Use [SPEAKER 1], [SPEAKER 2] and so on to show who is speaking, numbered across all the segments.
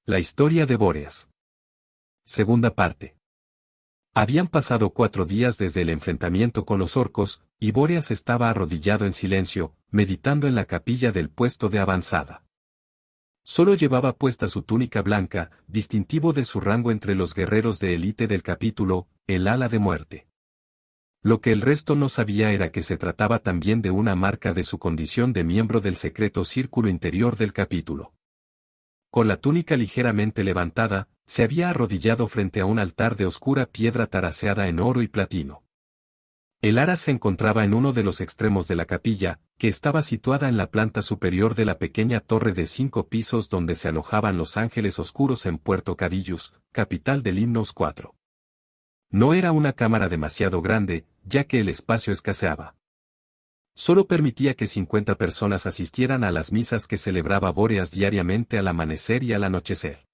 [SPEAKER 1] La historia de Bóreas. Segunda parte. Habían pasado 4 días desde el enfrentamiento con los orcos, y Bóreas estaba arrodillado en silencio, meditando en la capilla del puesto de avanzada. Solo llevaba puesta su túnica blanca, distintivo de su rango entre los guerreros de élite del capítulo, el ala de muerte. Lo que el resto no sabía era que se trataba también de una marca de su condición de miembro del secreto círculo interior del capítulo. Con la túnica ligeramente levantada, se había arrodillado frente a un altar de oscura piedra taraseada en oro y platino. El aras se encontraba en uno de los extremos de la capilla, que estaba situada en la planta superior de la pequeña torre de 5 pisos donde se alojaban los ángeles oscuros en Puerto Cadillus, capital del Limnos 4. No era una cámara demasiado grande, ya que el espacio escaseaba. Solo permitía que 50 personas asistieran a las misas que celebraba Bóreas diariamente al amanecer y al anochecer.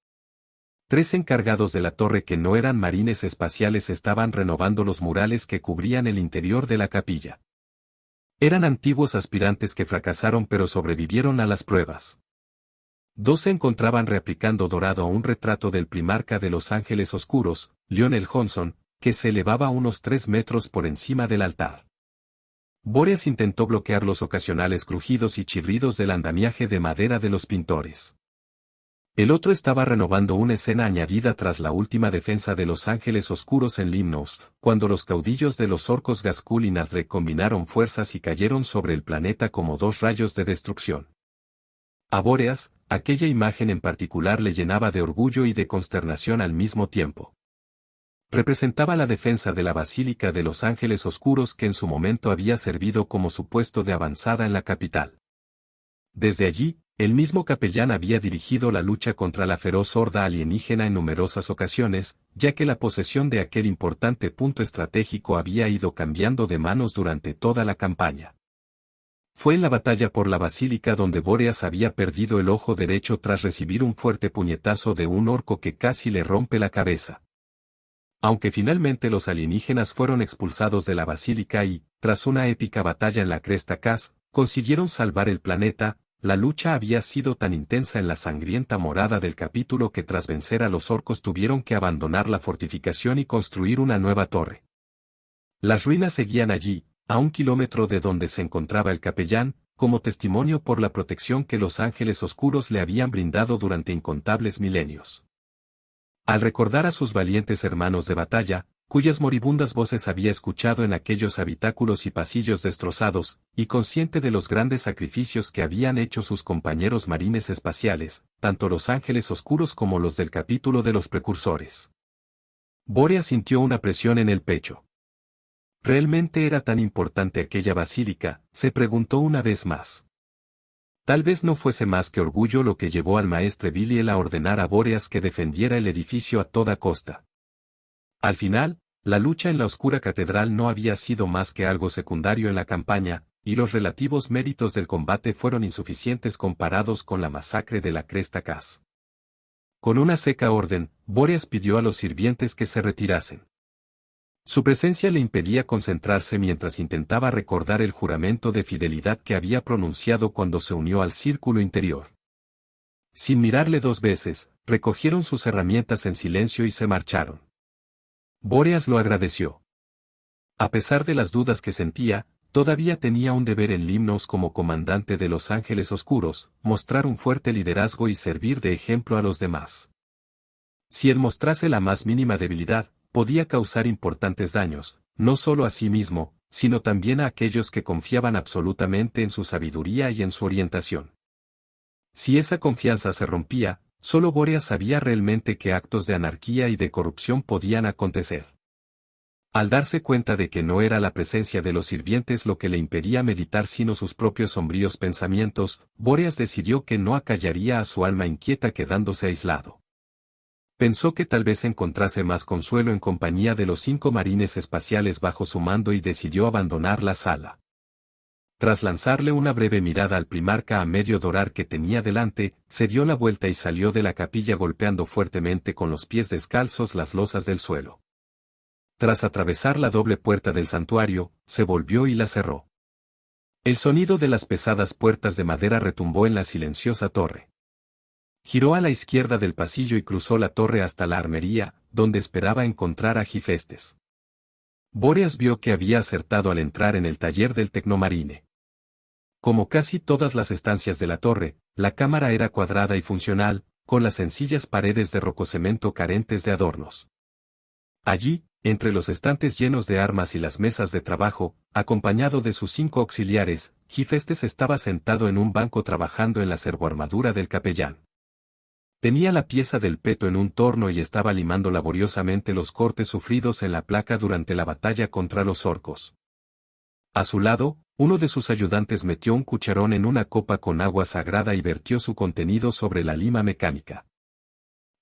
[SPEAKER 1] 3 encargados de la torre que no eran marines espaciales estaban renovando los murales que cubrían el interior de la capilla. Eran antiguos aspirantes que fracasaron pero sobrevivieron a las pruebas. 2 se encontraban reaplicando dorado a un retrato del primarca de los Ángeles Oscuros, Lionel Johnson, que se elevaba unos 3 metros por encima del altar. Bóreas intentó bloquear los ocasionales crujidos y chirridos del andamiaje de madera de los pintores. El otro estaba renovando una escena añadida tras la última defensa de los Ángeles Oscuros en Limnos, cuando los caudillos de los orcos Ghazghkull y Nazrek combinaron fuerzas y cayeron sobre el planeta como 2 rayos de destrucción. A Bóreas, aquella imagen en particular le llenaba de orgullo y de consternación al mismo tiempo. Representaba la defensa de la Basílica de los Ángeles Oscuros que en su momento había servido como su puesto de avanzada en la capital. Desde allí, el mismo capellán había dirigido la lucha contra la feroz horda alienígena en numerosas ocasiones, ya que la posesión de aquel importante punto estratégico había ido cambiando de manos durante toda la campaña. Fue en la batalla por la Basílica donde Bóreas había perdido el ojo derecho tras recibir un fuerte puñetazo de un orco que casi le rompe la cabeza. Aunque finalmente los alienígenas fueron expulsados de la Basílica y, tras una épica batalla en la Cresta Khaz, consiguieron salvar el planeta, la lucha había sido tan intensa en la sangrienta morada del capítulo que tras vencer a los orcos tuvieron que abandonar la fortificación y construir una nueva torre. Las ruinas seguían allí, a 1 kilómetro de donde se encontraba el capellán, como testimonio por la protección que los Ángeles Oscuros le habían brindado durante incontables milenios. Al recordar a sus valientes hermanos de batalla, cuyas moribundas voces había escuchado en aquellos habitáculos y pasillos destrozados, y consciente de los grandes sacrificios que habían hecho sus compañeros marines espaciales, tanto los Ángeles Oscuros como los del capítulo de los precursores. Bóreas sintió una presión en el pecho. ¿Realmente era tan importante aquella basílica?, se preguntó una vez más. Tal vez no fuese más que orgullo lo que llevó al maestre Biliel a ordenar a Bóreas que defendiera el edificio a toda costa. Al final, la lucha en la oscura catedral no había sido más que algo secundario en la campaña, y los relativos méritos del combate fueron insuficientes comparados con la masacre de la Cresta Khaz. Con una seca orden, Bóreas pidió a los sirvientes que se retirasen. Su presencia le impedía concentrarse mientras intentaba recordar el juramento de fidelidad que había pronunciado cuando se unió al círculo interior. Sin mirarle 2 veces, recogieron sus herramientas en silencio y se marcharon. Bóreas lo agradeció. A pesar de las dudas que sentía, todavía tenía un deber en Limnos como comandante de los Ángeles Oscuros, mostrar un fuerte liderazgo y servir de ejemplo a los demás. Si él mostrase la más mínima debilidad, podía causar importantes daños, no solo a sí mismo, sino también a aquellos que confiaban absolutamente en su sabiduría y en su orientación. Si esa confianza se rompía, solo Bóreas sabía realmente qué actos de anarquía y de corrupción podían acontecer. Al darse cuenta de que no era la presencia de los sirvientes lo que le impedía meditar sino sus propios sombríos pensamientos, Bóreas decidió que no acallaría a su alma inquieta quedándose aislado. Pensó que tal vez encontrase más consuelo en compañía de los 5 marines espaciales bajo su mando y decidió abandonar la sala. Tras lanzarle una breve mirada al primarca a medio dorar que tenía delante, se dio la vuelta y salió de la capilla golpeando fuertemente con los pies descalzos las losas del suelo. Tras atravesar la doble puerta del santuario, se volvió y la cerró. El sonido de las pesadas puertas de madera retumbó en la silenciosa torre. Giró a la izquierda del pasillo y cruzó la torre hasta la armería, donde esperaba encontrar a Hifestes. Bóreas vio que había acertado al entrar en el taller del Tecnomarine. Como casi todas las estancias de la torre, la cámara era cuadrada y funcional, con las sencillas paredes de rococemento carentes de adornos. Allí, entre los estantes llenos de armas y las mesas de trabajo, acompañado de sus 5 auxiliares, Hifestes estaba sentado en un banco trabajando en la servoarmadura del capellán. Tenía la pieza del peto en un torno y estaba limando laboriosamente los cortes sufridos en la placa durante la batalla contra los orcos. A su lado, uno de sus ayudantes metió un cucharón en una copa con agua sagrada y vertió su contenido sobre la lima mecánica.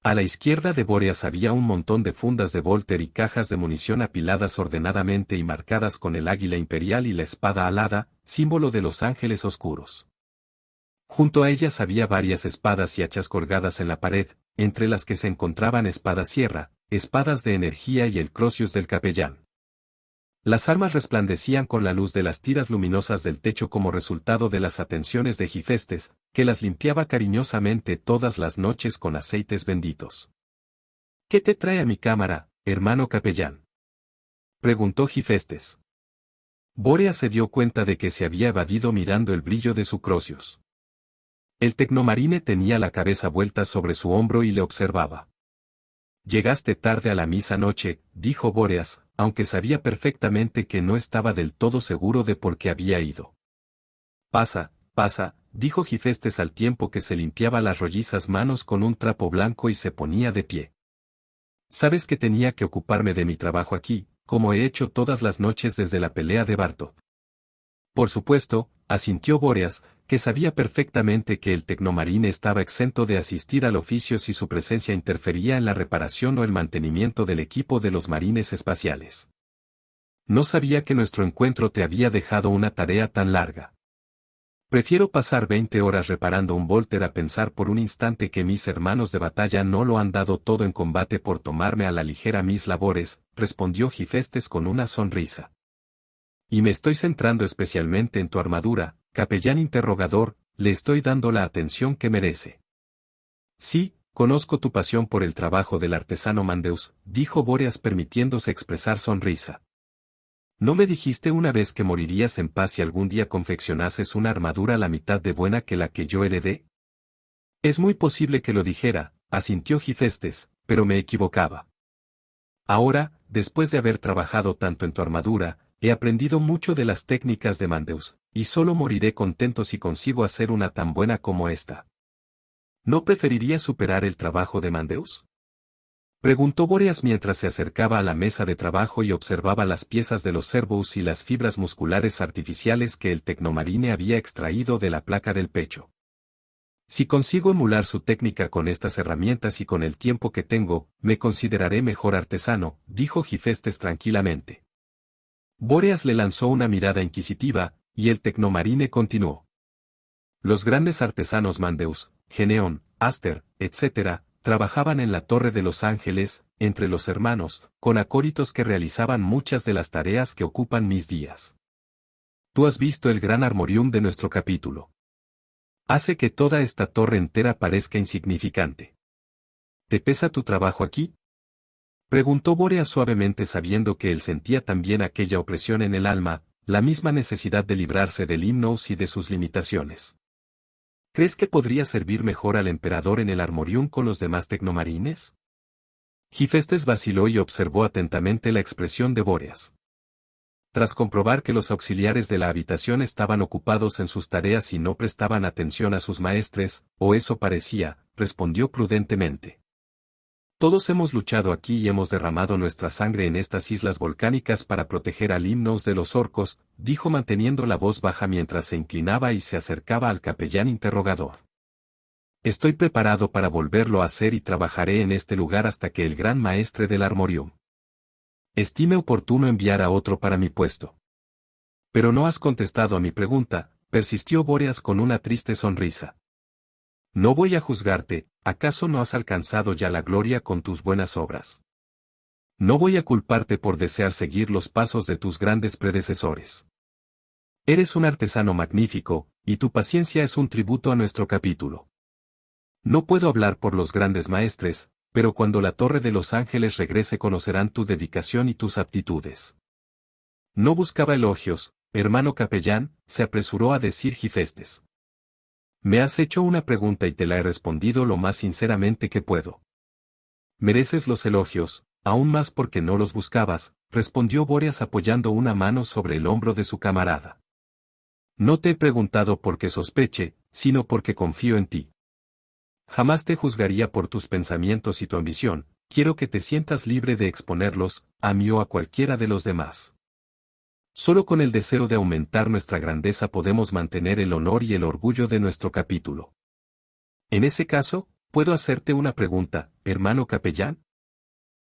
[SPEAKER 1] A la izquierda de Bóreas había un montón de fundas de Volter y cajas de munición apiladas ordenadamente y marcadas con el águila imperial y la espada alada, símbolo de los ángeles oscuros. Junto a ellas había varias espadas y hachas colgadas en la pared, entre las que se encontraban espadas sierra, espadas de energía y el crocius del capellán. Las armas resplandecían con la luz de las tiras luminosas del techo como resultado de las atenciones de Hifestes, que las limpiaba cariñosamente todas las noches con aceites benditos. ¿Qué te trae a mi cámara, hermano capellán?, preguntó Hifestes. Bóreas se dio cuenta de que se había evadido mirando el brillo de su crocius. El Tecnomarine tenía la cabeza vuelta sobre su hombro y le observaba. «Llegaste tarde a la misa anoche», dijo Bóreas, aunque sabía perfectamente que no estaba del todo seguro de por qué había ido. «Pasa, pasa», dijo Hifestes al tiempo que se limpiaba las rollizas manos con un trapo blanco y se ponía de pie. «Sabes que tenía que ocuparme de mi trabajo aquí, como he hecho todas las noches desde la pelea de Barto». Por supuesto, asintió Bóreas, que sabía perfectamente que el Tecnomarine estaba exento de asistir al oficio si su presencia interfería en la reparación o el mantenimiento del equipo de los marines espaciales. No sabía que nuestro encuentro te había dejado una tarea tan larga. Prefiero pasar 20 horas reparando un Volter a pensar por un instante que mis hermanos de batalla no lo han dado todo en combate por tomarme a la ligera mis labores, respondió Hifestes con una sonrisa. Y me estoy centrando especialmente en tu armadura, capellán interrogador, le estoy dando la atención que merece. Sí, conozco tu pasión por el trabajo del artesano Mandeus, dijo Bóreas permitiéndose expresar sonrisa. ¿No me dijiste una vez que morirías en paz si algún día confeccionases una armadura la mitad de buena que la que yo heredé? Es muy posible que lo dijera, asintió Hifestes, pero me equivocaba. Ahora, después de haber trabajado tanto en tu armadura, he aprendido mucho de las técnicas de Mandeus, y solo moriré contento si consigo hacer una tan buena como esta. ¿No preferirías superar el trabajo de Mandeus?, preguntó Bóreas mientras se acercaba a la mesa de trabajo y observaba las piezas de los servos y las fibras musculares artificiales que el Tecnomarine había extraído de la placa del pecho. Si consigo emular su técnica con estas herramientas y con el tiempo que tengo, me consideraré mejor artesano, dijo Hifestes tranquilamente. Bóreas le lanzó una mirada inquisitiva, y el Tecnomarine continuó. Los grandes artesanos Mandeus, Geneón, Aster, etc., trabajaban en la Torre de los Ángeles, entre los hermanos, con acólitos que realizaban muchas de las tareas que ocupan mis días. Tú has visto el gran armorium de nuestro capítulo. Hace que toda esta torre entera parezca insignificante. ¿Te pesa tu trabajo aquí?, preguntó Bóreas suavemente sabiendo que él sentía también aquella opresión en el alma, la misma necesidad de librarse del Limnos y de sus limitaciones. ¿Crees que podría servir mejor al emperador en el armorium con los demás tecnomarines? Hifestes vaciló y observó atentamente la expresión de Bóreas. Tras comprobar que los auxiliares de la habitación estaban ocupados en sus tareas y no prestaban atención a sus maestres, o eso parecía, respondió prudentemente. Todos hemos luchado aquí y hemos derramado nuestra sangre en estas islas volcánicas para proteger al Limnos de los orcos, dijo manteniendo la voz baja mientras se inclinaba y se acercaba al capellán interrogador. Estoy preparado para volverlo a hacer y trabajaré en este lugar hasta que el gran maestre del armorium estime oportuno enviar a otro para mi puesto. Pero no has contestado a mi pregunta, persistió Bóreas con una triste sonrisa. No voy a juzgarte, ¿acaso no has alcanzado ya la gloria con tus buenas obras? No voy a culparte por desear seguir los pasos de tus grandes predecesores. Eres un artesano magnífico, y tu paciencia es un tributo a nuestro capítulo. No puedo hablar por los grandes maestres, pero cuando la Torre de los Ángeles regrese conocerán tu dedicación y tus aptitudes. No buscaba elogios, hermano capellán, se apresuró a decir Gifestes. Me has hecho una pregunta y te la he respondido lo más sinceramente que puedo. Mereces los elogios, aún más porque no los buscabas, respondió Bóreas apoyando una mano sobre el hombro de su camarada. No te he preguntado porque sospeche, sino porque confío en ti. Jamás te juzgaría por tus pensamientos y tu ambición, quiero que te sientas libre de exponerlos, a mí o a cualquiera de los demás. Solo con el deseo de aumentar nuestra grandeza podemos mantener el honor y el orgullo de nuestro capítulo. En ese caso, ¿puedo hacerte una pregunta, hermano capellán?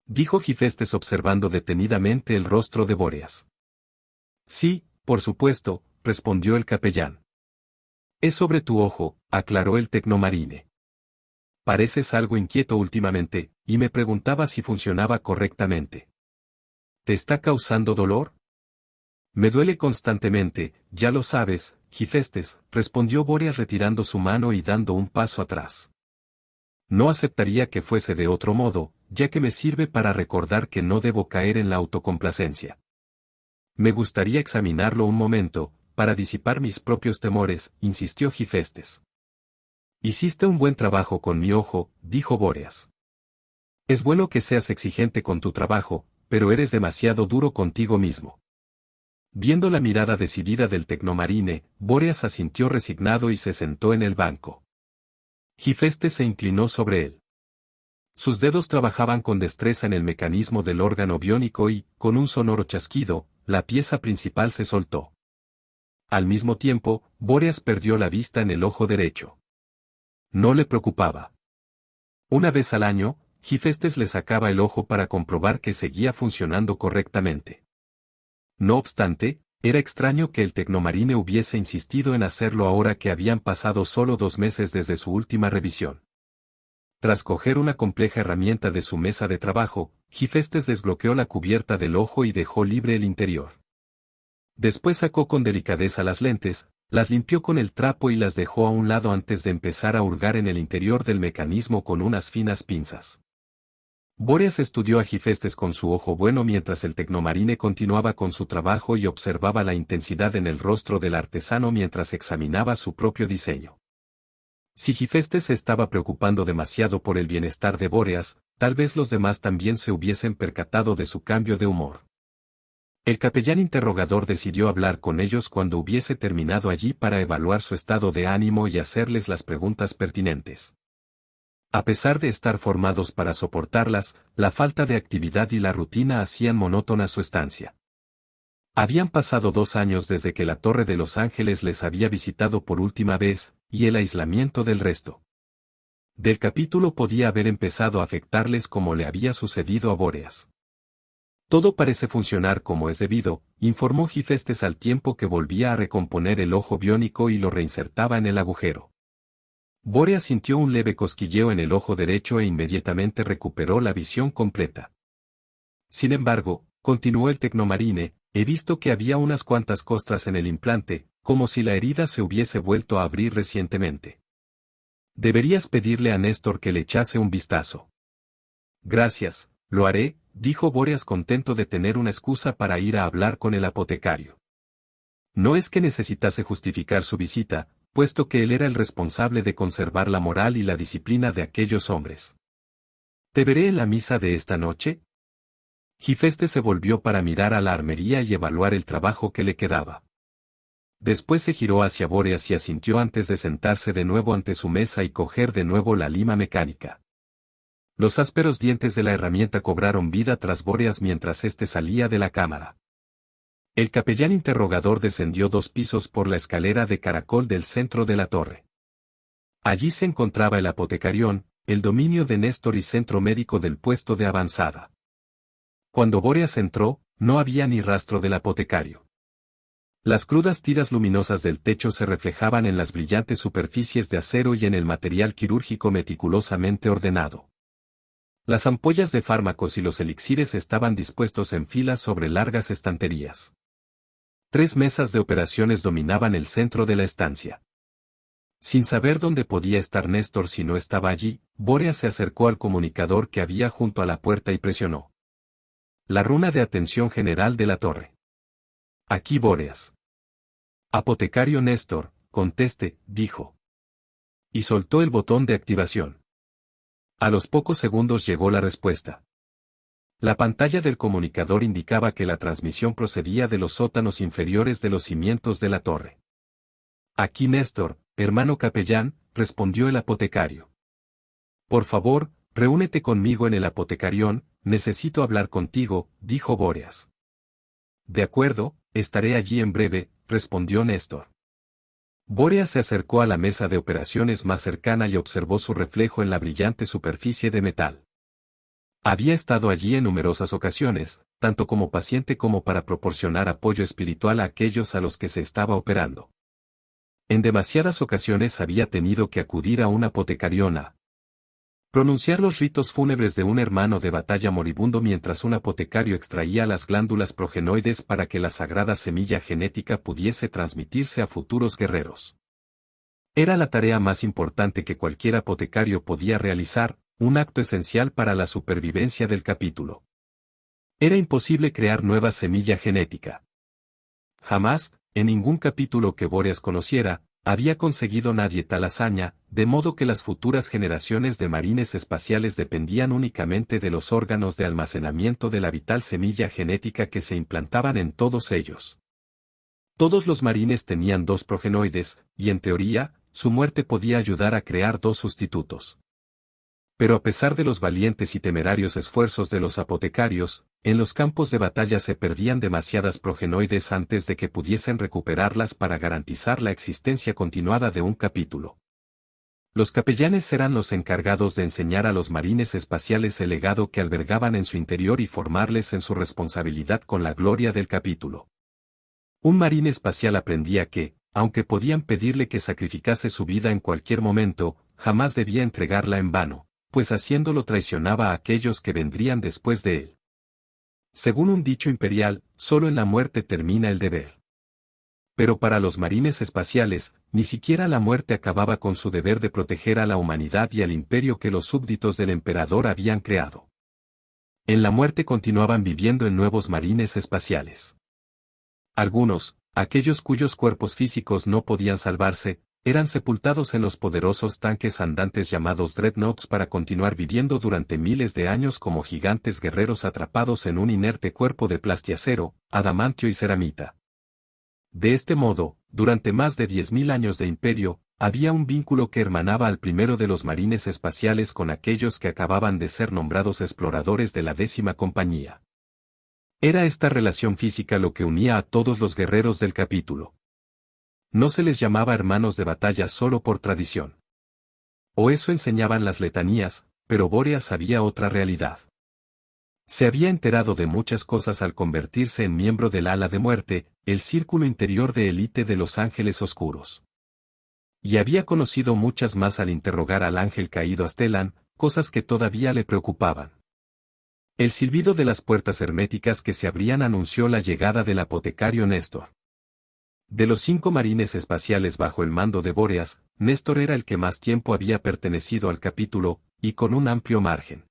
[SPEAKER 1] Dijo Gifestes observando detenidamente el rostro de Bóreas. Sí, por supuesto, respondió el capellán. Es sobre tu ojo, aclaró el tecnomarine. Pareces algo inquieto últimamente, y me preguntaba si funcionaba correctamente. ¿Te está causando dolor? Me duele constantemente, ya lo sabes, Gifestes, respondió Bóreas retirando su mano y dando un paso atrás. No aceptaría que fuese de otro modo, ya que me sirve para recordar que no debo caer en la autocomplacencia. Me gustaría examinarlo un momento, para disipar mis propios temores, insistió Gifestes. Hiciste un buen trabajo con mi ojo, dijo Bóreas. Es bueno que seas exigente con tu trabajo, pero eres demasiado duro contigo mismo. Viendo la mirada decidida del tecnomarine, Bóreas asintió resignado y se sentó en el banco. Gifestes se inclinó sobre él. Sus dedos trabajaban con destreza en el mecanismo del órgano biónico y, con un sonoro chasquido, la pieza principal se soltó. Al mismo tiempo, Bóreas perdió la vista en el ojo derecho. No le preocupaba. Una vez al año, Gifestes le sacaba el ojo para comprobar que seguía funcionando correctamente. No obstante, era extraño que el tecnomarine hubiese insistido en hacerlo ahora que habían pasado solo 2 meses desde su última revisión. Tras coger una compleja herramienta de su mesa de trabajo, Gifestes desbloqueó la cubierta del ojo y dejó libre el interior. Después sacó con delicadeza las lentes, las limpió con el trapo y las dejó a un lado antes de empezar a hurgar en el interior del mecanismo con unas finas pinzas. Bóreas estudió a Gifestes con su ojo bueno mientras el tecnomarine continuaba con su trabajo y observaba la intensidad en el rostro del artesano mientras examinaba su propio diseño. Si Gifestes se estaba preocupando demasiado por el bienestar de Bóreas, tal vez los demás también se hubiesen percatado de su cambio de humor. El capellán interrogador decidió hablar con ellos cuando hubiese terminado allí para evaluar su estado de ánimo y hacerles las preguntas pertinentes. A pesar de estar formados para soportarlas, la falta de actividad y la rutina hacían monótona su estancia. Habían pasado 2 años desde que la Torre de los Ángeles les había visitado por última vez, y el aislamiento del resto del capítulo podía haber empezado a afectarles como le había sucedido a Bóreas. Todo parece funcionar como es debido, informó Gifestes al tiempo que volvía a recomponer el ojo biónico y lo reinsertaba en el agujero. Bóreas sintió un leve cosquilleo en el ojo derecho e inmediatamente recuperó la visión completa. Sin embargo, continuó el tecnomarine, he visto que había unas cuantas costras en el implante, como si la herida se hubiese vuelto a abrir recientemente. Deberías pedirle a Néstor que le echase un vistazo. Gracias, lo haré, dijo Bóreas contento de tener una excusa para ir a hablar con el apotecario. No es que necesitase justificar su visita, puesto que él era el responsable de conservar la moral y la disciplina de aquellos hombres. ¿Te veré en la misa de esta noche? Gifestes se volvió para mirar a la armería y evaluar el trabajo que le quedaba. Después se giró hacia Bóreas y asintió antes de sentarse de nuevo ante su mesa y coger de nuevo la lima mecánica. Los ásperos dientes de la herramienta cobraron vida tras Bóreas mientras éste salía de la cámara. El capellán interrogador descendió 2 pisos por la escalera de caracol del centro de la torre. Allí se encontraba el apotecarión, el dominio de Néstor y centro médico del puesto de avanzada. Cuando Bóreas entró, no había ni rastro del apotecario. Las crudas tiras luminosas del techo se reflejaban en las brillantes superficies de acero y en el material quirúrgico meticulosamente ordenado. Las ampollas de fármacos y los elixires estaban dispuestos en filas sobre largas estanterías. 3 mesas de operaciones dominaban el centro de la estancia. Sin saber dónde podía estar Néstor si no estaba allí, Bóreas se acercó al comunicador que había junto a la puerta y presionó la runa de atención general de la torre. Aquí Bóreas. Apotecario Néstor, conteste, dijo. Y soltó el botón de activación. A los pocos segundos llegó la respuesta. La pantalla del comunicador indicaba que la transmisión procedía de los sótanos inferiores de los cimientos de la torre. Aquí Néstor, hermano capellán, respondió el apotecario. Por favor, reúnete conmigo en el apotecarión, necesito hablar contigo, dijo Bóreas. De acuerdo, estaré allí en breve, respondió Néstor. Bóreas se acercó a la mesa de operaciones más cercana y observó su reflejo en la brillante superficie de metal. Había estado allí en numerosas ocasiones, tanto como paciente como para proporcionar apoyo espiritual a aquellos a los que se estaba operando. En demasiadas ocasiones había tenido que acudir a un apotecarión a pronunciar los ritos fúnebres de un hermano de batalla moribundo mientras un apotecario extraía las glándulas progenoides para que la sagrada semilla genética pudiese transmitirse a futuros guerreros. Era la tarea más importante que cualquier apotecario podía realizar, un acto esencial para la supervivencia del capítulo. Era imposible crear nueva semilla genética. Jamás, en ningún capítulo que Bóreas conociera, había conseguido nadie tal hazaña, de modo que las futuras generaciones de marines espaciales dependían únicamente de los órganos de almacenamiento de la vital semilla genética que se implantaban en todos ellos. Todos los marines tenían 2 progenoides, y en teoría, su muerte podía ayudar a crear 2 sustitutos. Pero a pesar de los valientes y temerarios esfuerzos de los apotecarios, en los campos de batalla se perdían demasiadas progenoides antes de que pudiesen recuperarlas para garantizar la existencia continuada de un capítulo. Los capellanes eran los encargados de enseñar a los marines espaciales el legado que albergaban en su interior y formarles en su responsabilidad con la gloria del capítulo. Un marine espacial aprendía que, aunque podían pedirle que sacrificase su vida en cualquier momento, jamás debía entregarla en vano, pues haciéndolo traicionaba a aquellos que vendrían después de él. Según un dicho imperial, solo en la muerte termina el deber. Pero para los marines espaciales, ni siquiera la muerte acababa con su deber de proteger a la humanidad y al imperio que los súbditos del emperador habían creado. En la muerte continuaban viviendo en nuevos marines espaciales. Algunos, aquellos cuyos cuerpos físicos no podían salvarse, eran sepultados en los poderosos tanques andantes llamados dreadnoughts para continuar viviendo durante miles de años como gigantes guerreros atrapados en un inerte cuerpo de plastiacero, adamantio y ceramita. De este modo, durante más de 10.000 años de imperio, había un vínculo que hermanaba al primero de los marines espaciales con aquellos que acababan de ser nombrados exploradores de la 10ª compañía. Era esta relación física lo que unía a todos los guerreros del capítulo. No se les llamaba hermanos de batalla solo por tradición. O eso enseñaban las letanías, pero Bóreas sabía otra realidad. Se había enterado de muchas cosas al convertirse en miembro del ala de muerte, el círculo interior de élite de los ángeles oscuros. Y había conocido muchas más al interrogar al ángel caído Astelan, cosas que todavía le preocupaban. El silbido de las puertas herméticas que se abrían anunció la llegada del apotecario Néstor. De los 5 marines espaciales bajo el mando de Bóreas, Néstor era el que más tiempo había pertenecido al capítulo, y con un amplio margen.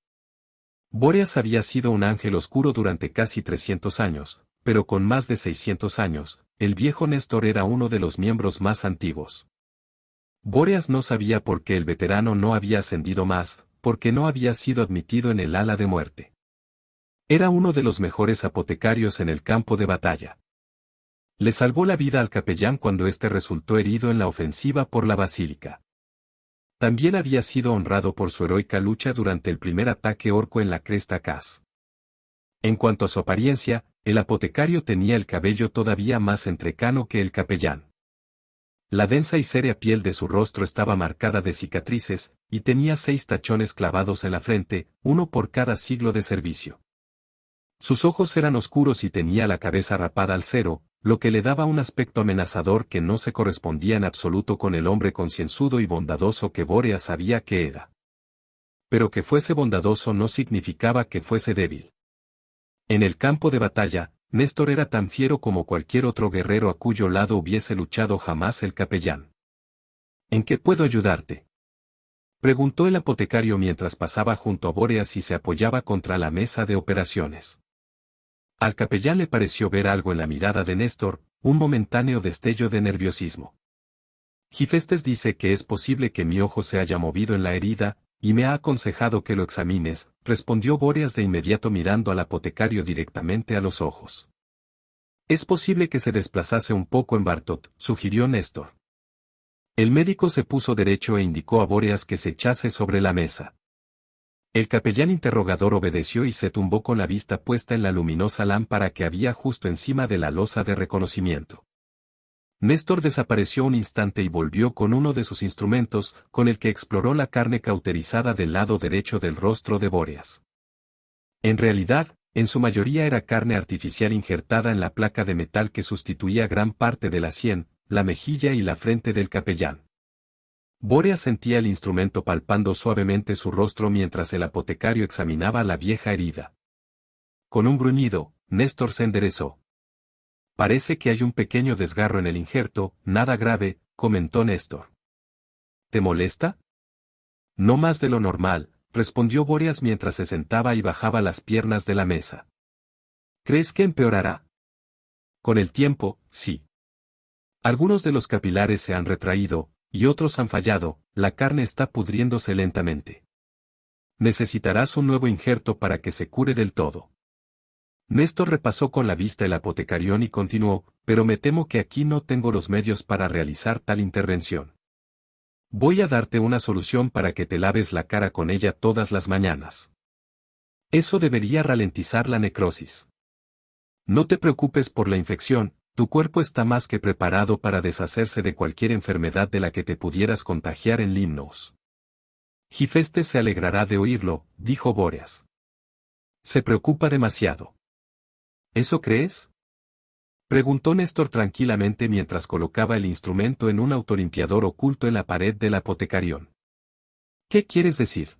[SPEAKER 1] Bóreas había sido un ángel oscuro durante casi 300 años, pero con más de 600 años, el viejo Néstor era uno de los miembros más antiguos. Bóreas no sabía por qué el veterano no había ascendido más, porque no había sido admitido en el ala de muerte. Era uno de los mejores apotecarios en el campo de batalla. Le salvó la vida al capellán cuando éste resultó herido en la ofensiva por la basílica. También había sido honrado por su heroica lucha durante el primer ataque orco en la cresta Cas. En cuanto a su apariencia, el apotecario tenía el cabello todavía más entrecano que el capellán. La densa y seria piel de su rostro estaba marcada de cicatrices, y tenía 6 tachones clavados en la frente, uno por cada siglo de servicio. Sus ojos eran oscuros y tenía la cabeza rapada al cero, lo que le daba un aspecto amenazador que no se correspondía en absoluto con el hombre concienzudo y bondadoso que Bóreas sabía que era. Pero que fuese bondadoso no significaba que fuese débil. En el campo de batalla, Néstor era tan fiero como cualquier otro guerrero a cuyo lado hubiese luchado jamás el capellán. ¿En qué puedo ayudarte?, preguntó el apotecario mientras pasaba junto a Bóreas y se apoyaba contra la mesa de operaciones. Al capellán le pareció ver algo en la mirada de Néstor, un momentáneo destello de nerviosismo. Gifestes dice que es posible que mi ojo se haya movido en la herida, y me ha aconsejado que lo examines, respondió Bóreas de inmediato mirando al apotecario directamente a los ojos. Es posible que se desplazase un poco en Bartot, sugirió Néstor. El médico se puso derecho e indicó a Bóreas que se echase sobre la mesa. El capellán interrogador obedeció y se tumbó con la vista puesta en la luminosa lámpara que había justo encima de la losa de reconocimiento. Néstor desapareció un instante y volvió con uno de sus instrumentos, con el que exploró la carne cauterizada del lado derecho del rostro de Bóreas. En realidad, en su mayoría era carne artificial injertada en la placa de metal que sustituía gran parte de la sien, la mejilla y la frente del capellán. Bóreas sentía el instrumento palpando suavemente su rostro mientras el apotecario examinaba la vieja herida. Con un gruñido, Néstor se enderezó. Parece que hay un pequeño desgarro en el injerto, nada grave, comentó Néstor. ¿Te molesta? No más de lo normal, respondió Bóreas mientras se sentaba y bajaba las piernas de la mesa. ¿Crees que empeorará? Con el tiempo, sí. Algunos de los capilares se han retraído, y otros han fallado, la carne está pudriéndose lentamente. Necesitarás un nuevo injerto para que se cure del todo. Néstor repasó con la vista el apotecarión y continuó, pero me temo que aquí no tengo los medios para realizar tal intervención. Voy a darte una solución para que te laves la cara con ella todas las mañanas. Eso debería ralentizar la necrosis. No te preocupes por la infección, tu cuerpo está más que preparado para deshacerse de cualquier enfermedad de la que te pudieras contagiar en Limnos. Gifestes se alegrará de oírlo, dijo Bóreas. Se preocupa demasiado. ¿Eso crees?, preguntó Néstor tranquilamente mientras colocaba el instrumento en un autolimpiador oculto en la pared del apotecarión. ¿Qué quieres decir?,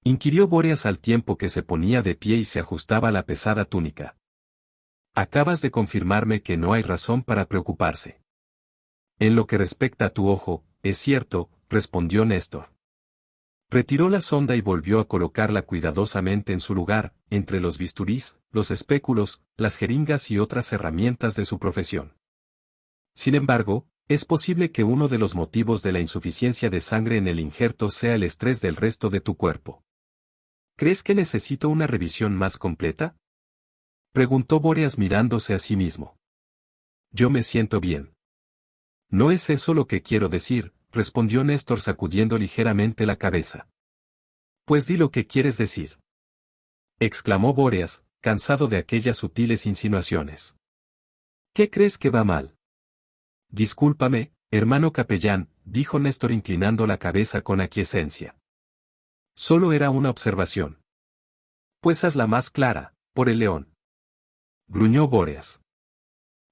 [SPEAKER 1] inquirió Bóreas al tiempo que se ponía de pie y se ajustaba la pesada túnica. Acabas de confirmarme que no hay razón para preocuparse. En lo que respecta a tu ojo, es cierto, respondió Néstor. Retiró la sonda y volvió a colocarla cuidadosamente en su lugar, entre los bisturís, los espéculos, las jeringas y otras herramientas de su profesión. Sin embargo, es posible que uno de los motivos de la insuficiencia de sangre en el injerto sea el estrés del resto de tu cuerpo. ¿Crees que necesito una revisión más completa?, preguntó Bóreas mirándose a sí mismo. Yo me siento bien. No es eso lo que quiero decir, respondió Néstor sacudiendo ligeramente la cabeza. Pues di lo que quieres decir, exclamó Bóreas, cansado de aquellas sutiles insinuaciones. ¿Qué crees que va mal? Discúlpame, hermano capellán, dijo Néstor inclinando la cabeza con aquiescencia. Solo era una observación. Pues hazla más clara, por el león, gruñó Bóreas.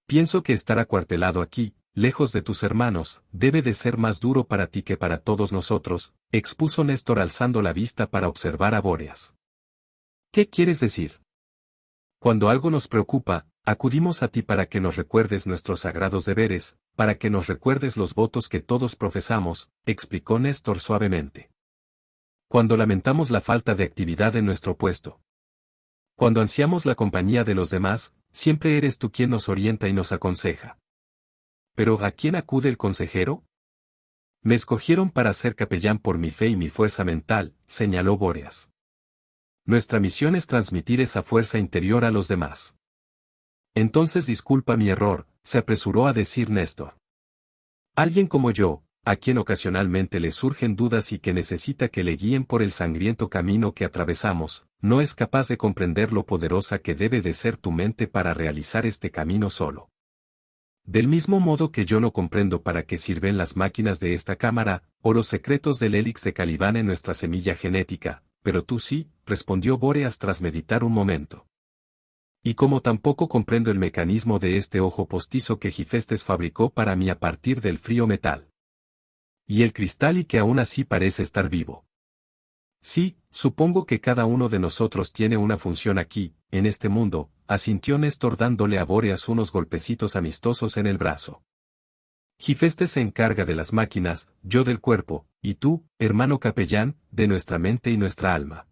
[SPEAKER 1] Pienso que estar acuartelado aquí, lejos de tus hermanos, debe de ser más duro para ti que para todos nosotros, expuso Néstor alzando la vista para observar a Bóreas. ¿Qué quieres decir? Cuando algo nos preocupa, acudimos a ti para que nos recuerdes nuestros sagrados deberes, para que nos recuerdes los votos que todos profesamos, explicó Néstor suavemente. Cuando lamentamos la falta de actividad en nuestro puesto. Cuando ansiamos la compañía de los demás, siempre eres tú quien nos orienta y nos aconseja. ¿Pero a quién acude el consejero? Me escogieron para ser capellán por mi fe y mi fuerza mental, señaló Bóreas. Nuestra misión es transmitir esa fuerza interior a los demás. Entonces disculpa mi error, se apresuró a decir Néstor. Alguien como yo, a quien ocasionalmente le surgen dudas y que necesita que le guíen por el sangriento camino que atravesamos, no es capaz de comprender lo poderosa que debe de ser tu mente para realizar este camino solo. Del mismo modo que yo no comprendo para qué sirven las máquinas de esta cámara, o los secretos del hélix de Calibán en nuestra semilla genética, pero tú sí, respondió Bóreas tras meditar un momento. Y como tampoco comprendo el mecanismo de este ojo postizo que Gifestes fabricó para mí a partir del frío metal. Y el cristal y que aún así parece estar vivo. Sí, supongo que cada uno de nosotros tiene una función aquí, en este mundo, asintió Néstor dándole a Bóreas unos golpecitos amistosos en el brazo. Gifeste se encarga de las máquinas, yo del cuerpo, y tú, hermano capellán, de nuestra mente y nuestra alma.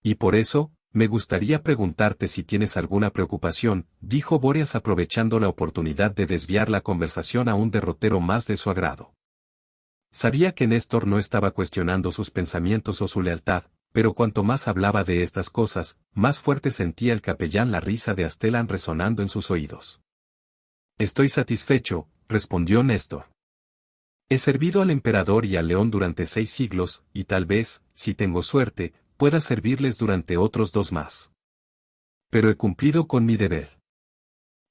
[SPEAKER 1] Y por eso, me gustaría preguntarte si tienes alguna preocupación, dijo Bóreas aprovechando la oportunidad de desviar la conversación a un derrotero más de su agrado. Sabía que Néstor no estaba cuestionando sus pensamientos o su lealtad, pero cuanto más hablaba de estas cosas, más fuerte sentía el capellán la risa de Astelan resonando en sus oídos. Estoy satisfecho, respondió Néstor. He servido al emperador y al león durante 6 siglos, y tal vez, si tengo suerte, pueda servirles durante otros 2 más. Pero he cumplido con mi deber.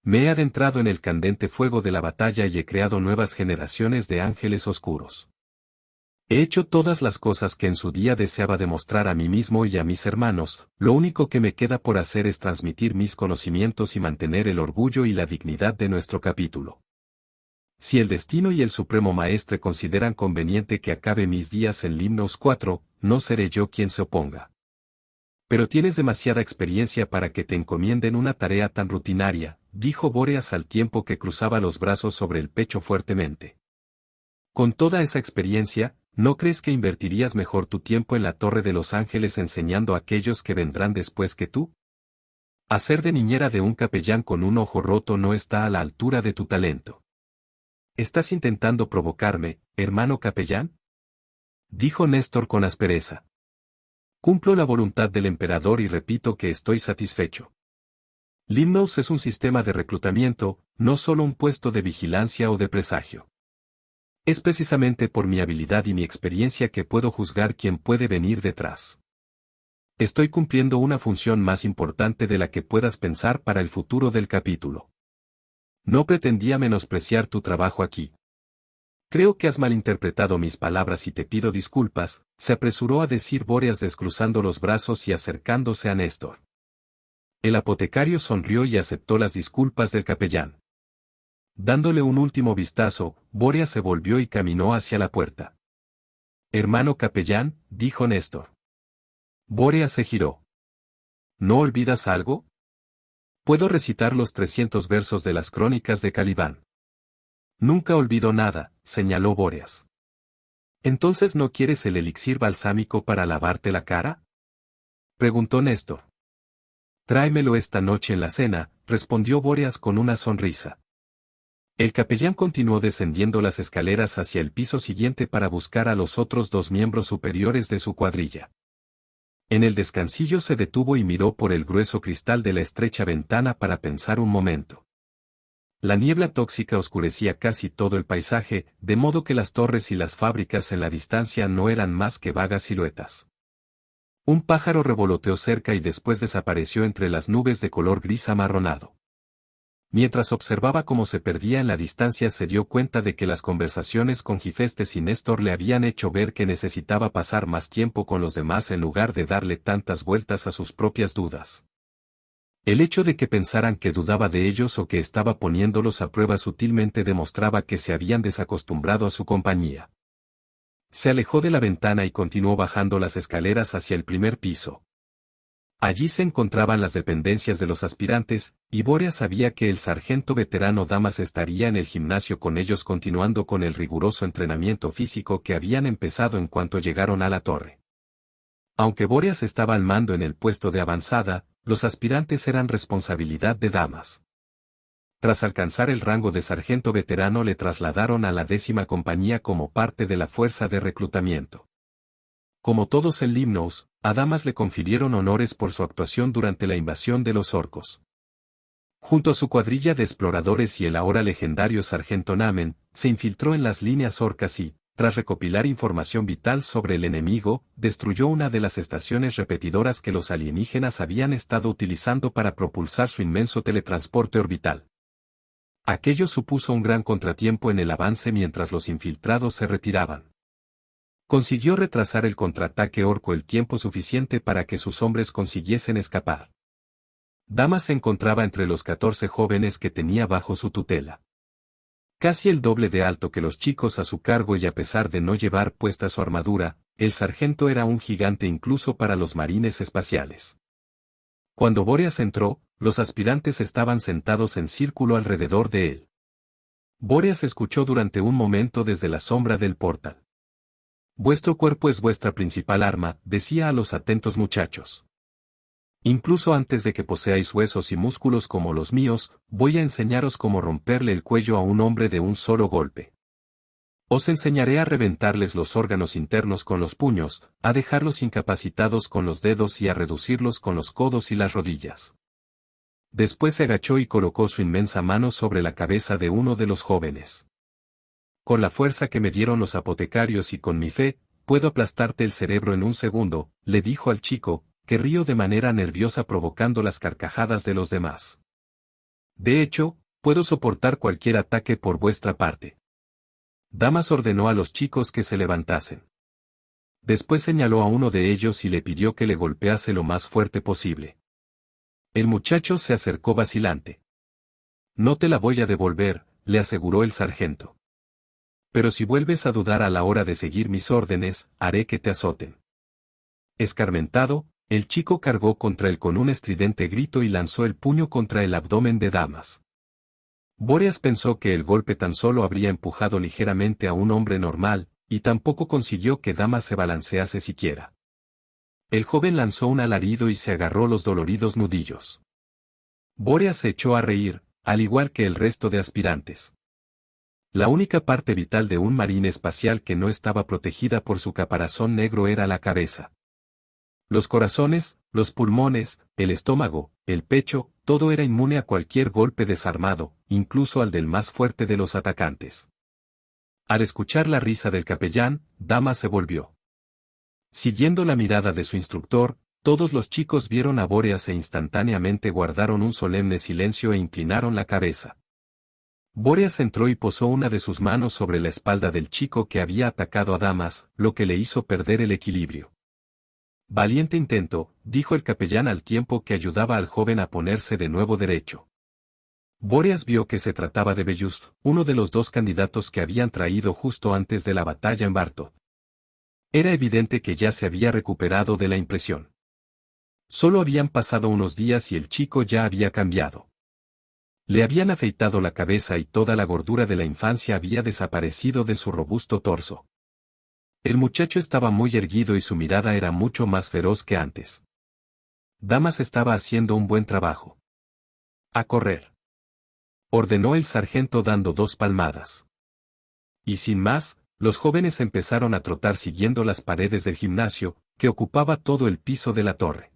[SPEAKER 1] Me he adentrado en el candente fuego de la batalla y he creado nuevas generaciones de ángeles oscuros. He hecho todas las cosas que en su día deseaba demostrar a mí mismo y a mis hermanos, lo único que me queda por hacer es transmitir mis conocimientos y mantener el orgullo y la dignidad de nuestro capítulo. Si el destino y el Supremo Maestre consideran conveniente que acabe mis días en Limnos 4, no seré yo quien se oponga. Pero tienes demasiada experiencia para que te encomienden una tarea tan rutinaria, dijo Bóreas al tiempo que cruzaba los brazos sobre el pecho fuertemente. Con toda esa experiencia, ¿no crees que invertirías mejor tu tiempo en la Torre de los Ángeles enseñando a aquellos que vendrán después que tú? Hacer de niñera de un capellán con un ojo roto no está a la altura de tu talento. ¿Estás intentando provocarme, hermano capellán?, dijo Néstor con aspereza. Cumplo la voluntad del emperador y repito que estoy satisfecho. Limnos es un sistema de reclutamiento, no solo un puesto de vigilancia o de presagio. Es precisamente por mi habilidad y mi experiencia que puedo juzgar quién puede venir detrás. Estoy cumpliendo una función más importante de la que puedas pensar para el futuro del capítulo. No pretendía menospreciar tu trabajo aquí. Creo que has malinterpretado mis palabras y te pido disculpas, se apresuró a decir Bóreas descruzando los brazos y acercándose a Néstor. El apotecario sonrió y aceptó las disculpas del capellán. Dándole un último vistazo, Bóreas se volvió y caminó hacia la puerta. Hermano capellán, dijo Néstor. Bóreas se giró. ¿No olvidas algo? Puedo recitar los 300 versos de las crónicas de Calibán. Nunca olvido nada, señaló Bóreas. ¿Entonces no quieres el elixir balsámico para lavarte la cara?, preguntó Néstor. Tráemelo esta noche en la cena, respondió Bóreas con una sonrisa. El capellán continuó descendiendo las escaleras hacia el piso siguiente para buscar a los otros 2 miembros superiores de su cuadrilla. En el descansillo se detuvo y miró por el grueso cristal de la estrecha ventana para pensar un momento. La niebla tóxica oscurecía casi todo el paisaje, de modo que las torres y las fábricas en la distancia no eran más que vagas siluetas. Un pájaro revoloteó cerca y después desapareció entre las nubes de color gris amarronado. Mientras observaba cómo se perdía en la distancia se dio cuenta de que las conversaciones con Gifestes y Néstor le habían hecho ver que necesitaba pasar más tiempo con los demás en lugar de darle tantas vueltas a sus propias dudas. El hecho de que pensaran que dudaba de ellos o que estaba poniéndolos a prueba sutilmente demostraba que se habían desacostumbrado a su compañía. Se alejó de la ventana y continuó bajando las escaleras hacia el primer piso. Allí se encontraban las dependencias de los aspirantes, y Bóreas sabía que el sargento veterano Damas estaría en el gimnasio con ellos continuando con el riguroso entrenamiento físico que habían empezado en cuanto llegaron a la torre. Aunque Bóreas estaba al mando en el puesto de avanzada, los aspirantes eran responsabilidad de Damas. Tras alcanzar el rango de sargento veterano le trasladaron a la 10ª compañía como parte de la fuerza de reclutamiento. Como todos en Limnos, a Damas le confirieron honores por su actuación durante la invasión de los orcos. Junto a su cuadrilla de exploradores y el ahora legendario sargento Namen, se infiltró en las líneas orcas y, tras recopilar información vital sobre el enemigo, destruyó una de las estaciones repetidoras que los alienígenas habían estado utilizando para propulsar su inmenso teletransporte orbital. Aquello supuso un gran contratiempo en el avance mientras los infiltrados se retiraban. Consiguió retrasar el contraataque orco el tiempo suficiente para que sus hombres consiguiesen escapar. Damas se encontraba entre los 14 jóvenes que tenía bajo su tutela. Casi el doble de alto que los chicos a su cargo y a pesar de no llevar puesta su armadura, el sargento era un gigante incluso para los marines espaciales. Cuando Bóreas entró, los aspirantes estaban sentados en círculo alrededor de él. Bóreas escuchó durante un momento desde la sombra del portal. Vuestro cuerpo es vuestra principal arma, decía a los atentos muchachos. Incluso antes de que poseáis huesos y músculos como los míos, voy a enseñaros cómo romperle el cuello a un hombre de un solo golpe. Os enseñaré a reventarles los órganos internos con los puños, a dejarlos incapacitados con los dedos y a reducirlos con los codos y las rodillas. Después se agachó y colocó su inmensa mano sobre la cabeza de uno de los jóvenes. Con la fuerza que me dieron los apotecarios y con mi fe, puedo aplastarte el cerebro en un segundo, le dijo al chico, que rió de manera nerviosa provocando las carcajadas de los demás. De hecho, puedo soportar cualquier ataque por vuestra parte. Damas ordenó a los chicos que se levantasen. Después señaló a uno de ellos y le pidió que le golpease lo más fuerte posible. El muchacho se acercó vacilante. No te la voy a devolver, le aseguró el sargento. Pero si vuelves a dudar a la hora de seguir mis órdenes, haré que te azoten. Escarmentado, el chico cargó contra él con un estridente grito y lanzó el puño contra el abdomen de Damas. Bóreas pensó que el golpe tan solo habría empujado ligeramente a un hombre normal, y tampoco consiguió que Damas se balancease siquiera. El joven lanzó un alarido y se agarró los doloridos nudillos. Bóreas se echó a reír, al igual que el resto de aspirantes. La única parte vital de un marín espacial que no estaba protegida por su caparazón negro era la cabeza. Los corazones, los pulmones, el estómago, el pecho, todo era inmune a cualquier golpe desarmado, incluso al del más fuerte de los atacantes. Al escuchar la risa del capellán, Damas se volvió. Siguiendo la mirada de su instructor, todos los chicos vieron a Bóreas e instantáneamente guardaron un solemne silencio e inclinaron la cabeza. Bóreas entró y posó una de sus manos sobre la espalda del chico que había atacado a Damas, lo que le hizo perder el equilibrio. Valiente intento, dijo el capellán al tiempo que ayudaba al joven a ponerse de nuevo derecho. Bóreas vio que se trataba de Bellust, uno de los dos candidatos que habían traído justo antes de la batalla en Barto. Era evidente que ya se había recuperado de la impresión. Solo habían pasado unos días y el chico ya había cambiado. Le habían afeitado la cabeza y toda la gordura de la infancia había desaparecido de su robusto torso. El muchacho estaba muy erguido y su mirada era mucho más feroz que antes. Damas estaba haciendo un buen trabajo. A correr. Ordenó el sargento dando 2 palmadas. Y sin más, los jóvenes empezaron a trotar siguiendo las paredes del gimnasio, que ocupaba todo el piso de la torre.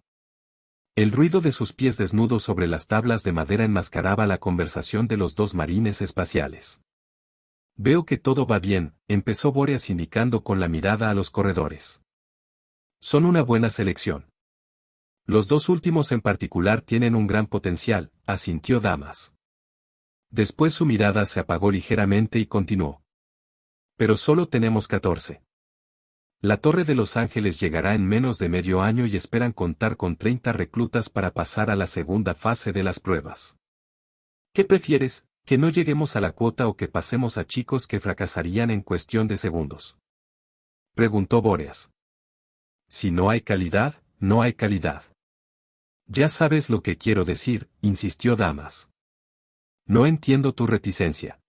[SPEAKER 1] El ruido de sus pies desnudos sobre las tablas de madera enmascaraba la conversación de los 2 marines espaciales. Veo que todo va bien, empezó Bóreas indicando con la mirada a los corredores. Son una buena selección. Los 2 últimos en particular tienen un gran potencial, asintió Damas. Después su mirada se apagó ligeramente y continuó. Pero solo tenemos 14. La Torre de Los Ángeles llegará en menos de medio año y esperan contar con 30 reclutas para pasar a la segunda fase de las pruebas. ¿Qué prefieres, que no lleguemos a la cuota o que pasemos a chicos que fracasarían en cuestión de segundos? Preguntó Bóreas. Si no hay calidad, no hay calidad. Ya sabes lo que quiero decir, insistió Damas. No entiendo tu reticencia.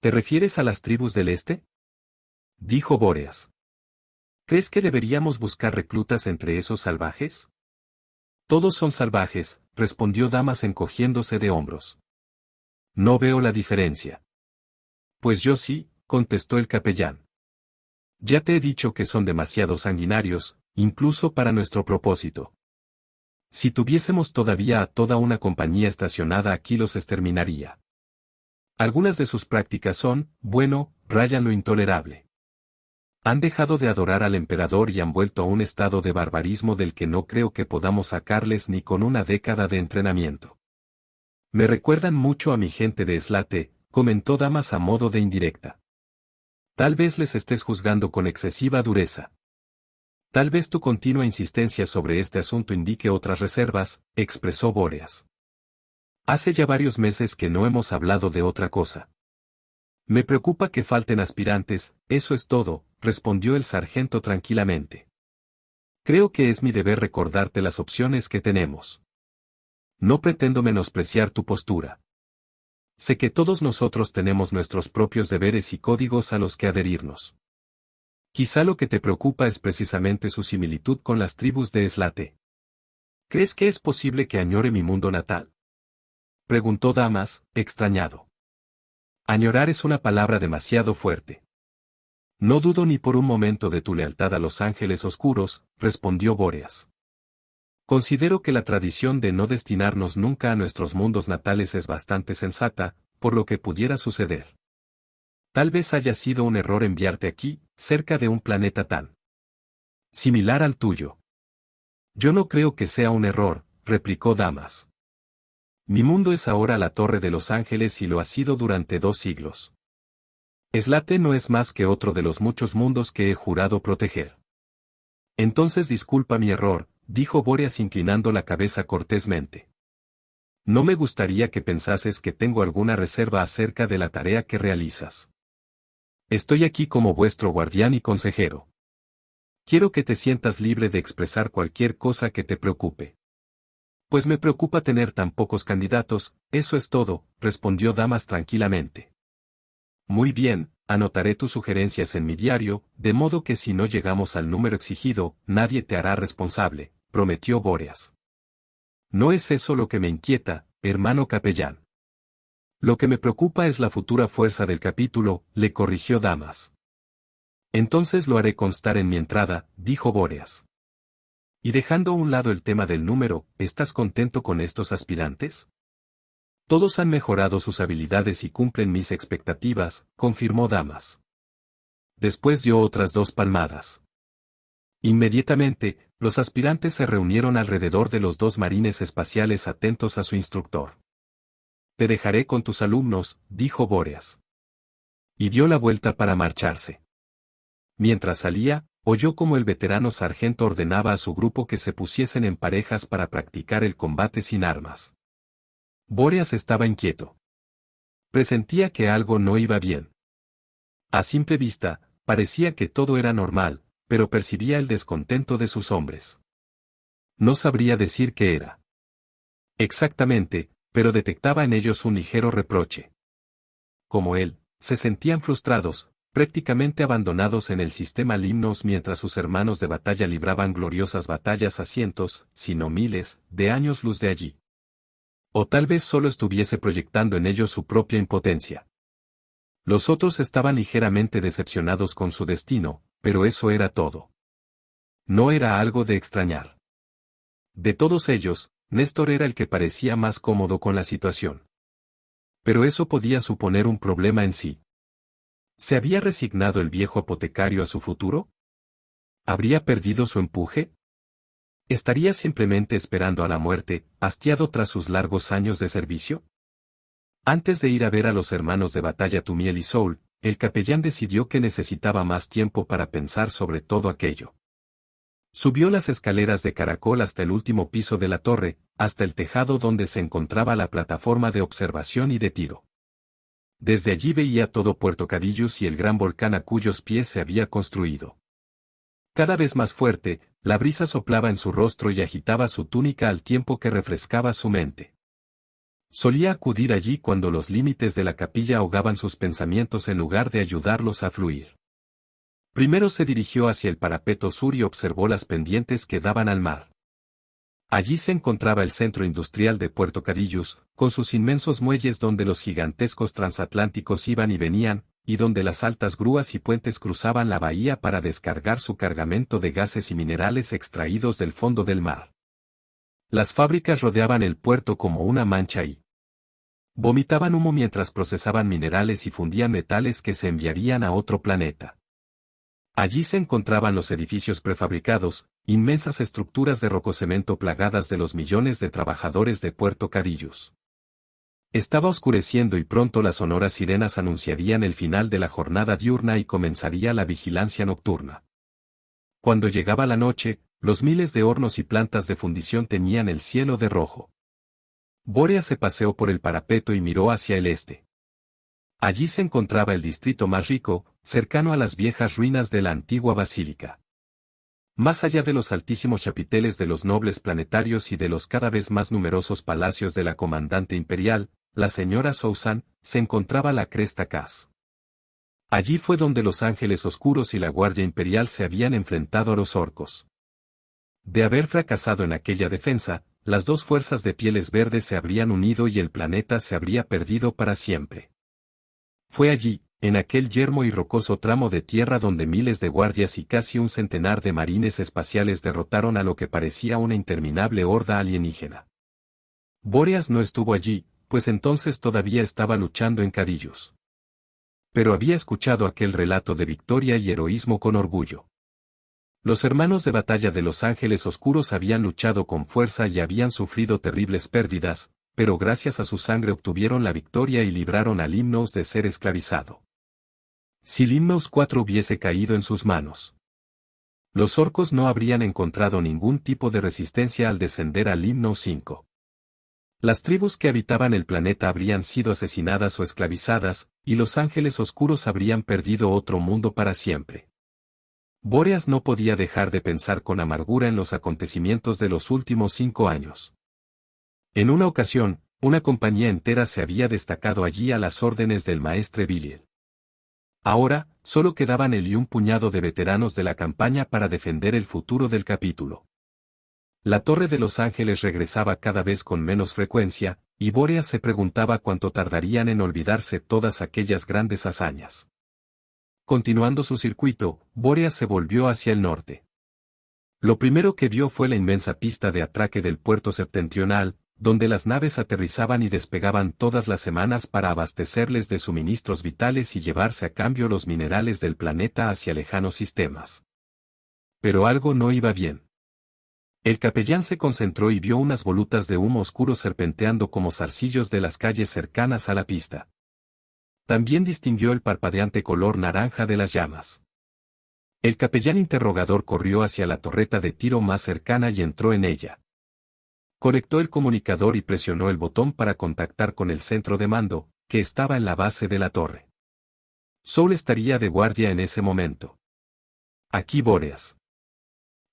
[SPEAKER 1] ¿Te refieres a las tribus del este? Dijo Bóreas. ¿Crees que deberíamos buscar reclutas entre esos salvajes? Todos son salvajes, respondió Damas encogiéndose de hombros. No veo la diferencia. Pues yo sí, contestó el capellán. Ya te he dicho que son demasiado sanguinarios, incluso para nuestro propósito. Si tuviésemos todavía a toda una compañía estacionada aquí los exterminaría. Algunas de sus prácticas son, bueno, rayan lo intolerable. Han dejado de adorar al emperador y han vuelto a un estado de barbarismo del que no creo que podamos sacarles ni con una década de entrenamiento. Me recuerdan mucho a mi gente de Slate, comentó Damas a modo de indirecta. Tal vez les estés juzgando con excesiva dureza. Tal vez tu continua insistencia sobre este asunto indique otras reservas, expresó Bóreas. Hace ya varios meses que no hemos hablado de otra cosa. Me preocupa que falten aspirantes, eso es todo, respondió el sargento tranquilamente. Creo que es mi deber recordarte las opciones que tenemos. No pretendo menospreciar tu postura. Sé que todos nosotros tenemos nuestros propios deberes y códigos a los que adherirnos. Quizá lo que te preocupa es precisamente su similitud con las tribus de Eslate. ¿Crees que es posible que añore mi mundo natal?, preguntó Damas, extrañado. Añorar es una palabra demasiado fuerte. No dudo ni por un momento de tu lealtad a los ángeles oscuros, respondió Bóreas. Considero que la tradición de no destinarnos nunca a nuestros mundos natales es bastante sensata, por lo que pudiera suceder. Tal vez haya sido un error enviarte aquí, cerca de un planeta tan similar al tuyo. Yo no creo que sea un error, replicó Damas. Mi mundo es ahora la Torre de los Ángeles y lo ha sido durante 2 siglos. Eslate no es más que otro de los muchos mundos que he jurado proteger. Entonces disculpa mi error, dijo Bóreas inclinando la cabeza cortésmente. No me gustaría que pensases que tengo alguna reserva acerca de la tarea que realizas. Estoy aquí como vuestro guardián y consejero. Quiero que te sientas libre de expresar cualquier cosa que te preocupe. Pues me preocupa tener tan pocos candidatos, eso es todo, respondió Damas tranquilamente. Muy bien, anotaré tus sugerencias en mi diario, de modo que si no llegamos al número exigido, nadie te hará responsable, prometió Bóreas. No es eso lo que me inquieta, hermano capellán. Lo que me preocupa es la futura fuerza del capítulo, le corrigió Damas. Entonces lo haré constar en mi entrada, dijo Bóreas. Y dejando a un lado el tema del número, ¿estás contento con estos aspirantes? Todos han mejorado sus habilidades y cumplen mis expectativas, confirmó Damas. Después dio otras 2 palmadas. Inmediatamente, los aspirantes se reunieron alrededor de los 2 marines espaciales atentos a su instructor. Te dejaré con tus alumnos, dijo Bóreas. Y dio la vuelta para marcharse. Mientras salía, oyó como el veterano sargento ordenaba a su grupo que se pusiesen en parejas para practicar el combate sin armas. Bóreas estaba inquieto. Presentía que algo no iba bien. A simple vista, parecía que todo era normal, pero percibía el descontento de sus hombres. No sabría decir qué era exactamente, pero detectaba en ellos un ligero reproche. Como él, se sentían frustrados, prácticamente abandonados en el sistema Limnos mientras sus hermanos de batalla libraban gloriosas batallas a cientos, si no miles, de años luz de allí. O tal vez solo estuviese proyectando en ellos su propia impotencia. Los otros estaban ligeramente decepcionados con su destino, pero eso era todo. No era algo de extrañar. De todos ellos, Néstor era el que parecía más cómodo con la situación. Pero eso podía suponer un problema en sí. ¿Se había resignado el viejo apotecario a su futuro? ¿Habría perdido su empuje? ¿Estaría simplemente esperando a la muerte, hastiado tras sus largos años de servicio? Antes de ir a ver a los hermanos de batalla Tumiel y Soul, el capellán decidió que necesitaba más tiempo para pensar sobre todo aquello. Subió las escaleras de caracol hasta el último piso de la torre, hasta el tejado donde se encontraba la plataforma de observación y de tiro. Desde allí veía todo Puerto Cadillus y el gran volcán a cuyos pies se había construido. Cada vez más fuerte, la brisa soplaba en su rostro y agitaba su túnica al tiempo que refrescaba su mente. Solía acudir allí cuando los límites de la capilla ahogaban sus pensamientos en lugar de ayudarlos a fluir. Primero se dirigió hacia el parapeto sur y observó las pendientes que daban al mar. Allí se encontraba el centro industrial de Puerto Cadillus, con sus inmensos muelles donde los gigantescos transatlánticos iban y venían, y donde las altas grúas y puentes cruzaban la bahía para descargar su cargamento de gases y minerales extraídos del fondo del mar. Las fábricas rodeaban el puerto como una mancha y vomitaban humo mientras procesaban minerales y fundían metales que se enviarían a otro planeta. Allí se encontraban los edificios prefabricados, inmensas estructuras de rococemento plagadas de los millones de trabajadores de Puerto Cadillus. Estaba oscureciendo y pronto las sonoras sirenas anunciarían el final de la jornada diurna y comenzaría la vigilancia nocturna. Cuando llegaba la noche, los miles de hornos y plantas de fundición teñían el cielo de rojo. Bóreas se paseó por el parapeto y miró hacia el este. Allí se encontraba el distrito más rico, cercano a las viejas ruinas de la antigua basílica. Más allá de los altísimos chapiteles de los nobles planetarios y de los cada vez más numerosos palacios de la comandante imperial, la señora Susan, se encontraba la cresta Cas. Allí fue donde los Ángeles Oscuros y la Guardia Imperial se habían enfrentado a los orcos. De haber fracasado en aquella defensa, las dos fuerzas de pieles verdes se habrían unido y el planeta se habría perdido para siempre. Fue allí, en aquel yermo y rocoso tramo de tierra donde miles de guardias y casi un centenar de marines espaciales derrotaron a lo que parecía una interminable horda alienígena. Bóreas no estuvo allí, pues entonces todavía estaba luchando en Cadillus. Pero había escuchado aquel relato de victoria y heroísmo con orgullo. Los hermanos de batalla de los Ángeles Oscuros habían luchado con fuerza y habían sufrido terribles pérdidas, pero gracias a su sangre obtuvieron la victoria y libraron a Limnos de ser esclavizado. Si Limnos 4 hubiese caído en sus manos, los orcos no habrían encontrado ningún tipo de resistencia al descender a Limnos 5. Las tribus que habitaban el planeta habrían sido asesinadas o esclavizadas, y los Ángeles Oscuros habrían perdido otro mundo para siempre. Bóreas no podía dejar de pensar con amargura en los acontecimientos de los últimos 5 años. En una ocasión, una compañía entera se había destacado allí a las órdenes del maestre Biliel. Ahora, solo quedaban él y un puñado de veteranos de la campaña para defender el futuro del capítulo. La Torre de los Ángeles regresaba cada vez con menos frecuencia, y Bóreas se preguntaba cuánto tardarían en olvidarse todas aquellas grandes hazañas. Continuando su circuito, Bóreas se volvió hacia el norte. Lo primero que vio fue la inmensa pista de atraque del puerto septentrional, donde las naves aterrizaban y despegaban todas las semanas para abastecerles de suministros vitales y llevarse a cambio los minerales del planeta hacia lejanos sistemas. Pero algo no iba bien. El capellán se concentró y vio unas volutas de humo oscuro serpenteando como zarcillos de las calles cercanas a la pista. También distinguió el parpadeante color naranja de las llamas. El capellán interrogador corrió hacia la torreta de tiro más cercana y entró en ella. Conectó el comunicador y presionó el botón para contactar con el centro de mando, que estaba en la base de la torre. Soul estaría de guardia en ese momento. Aquí Bóreas.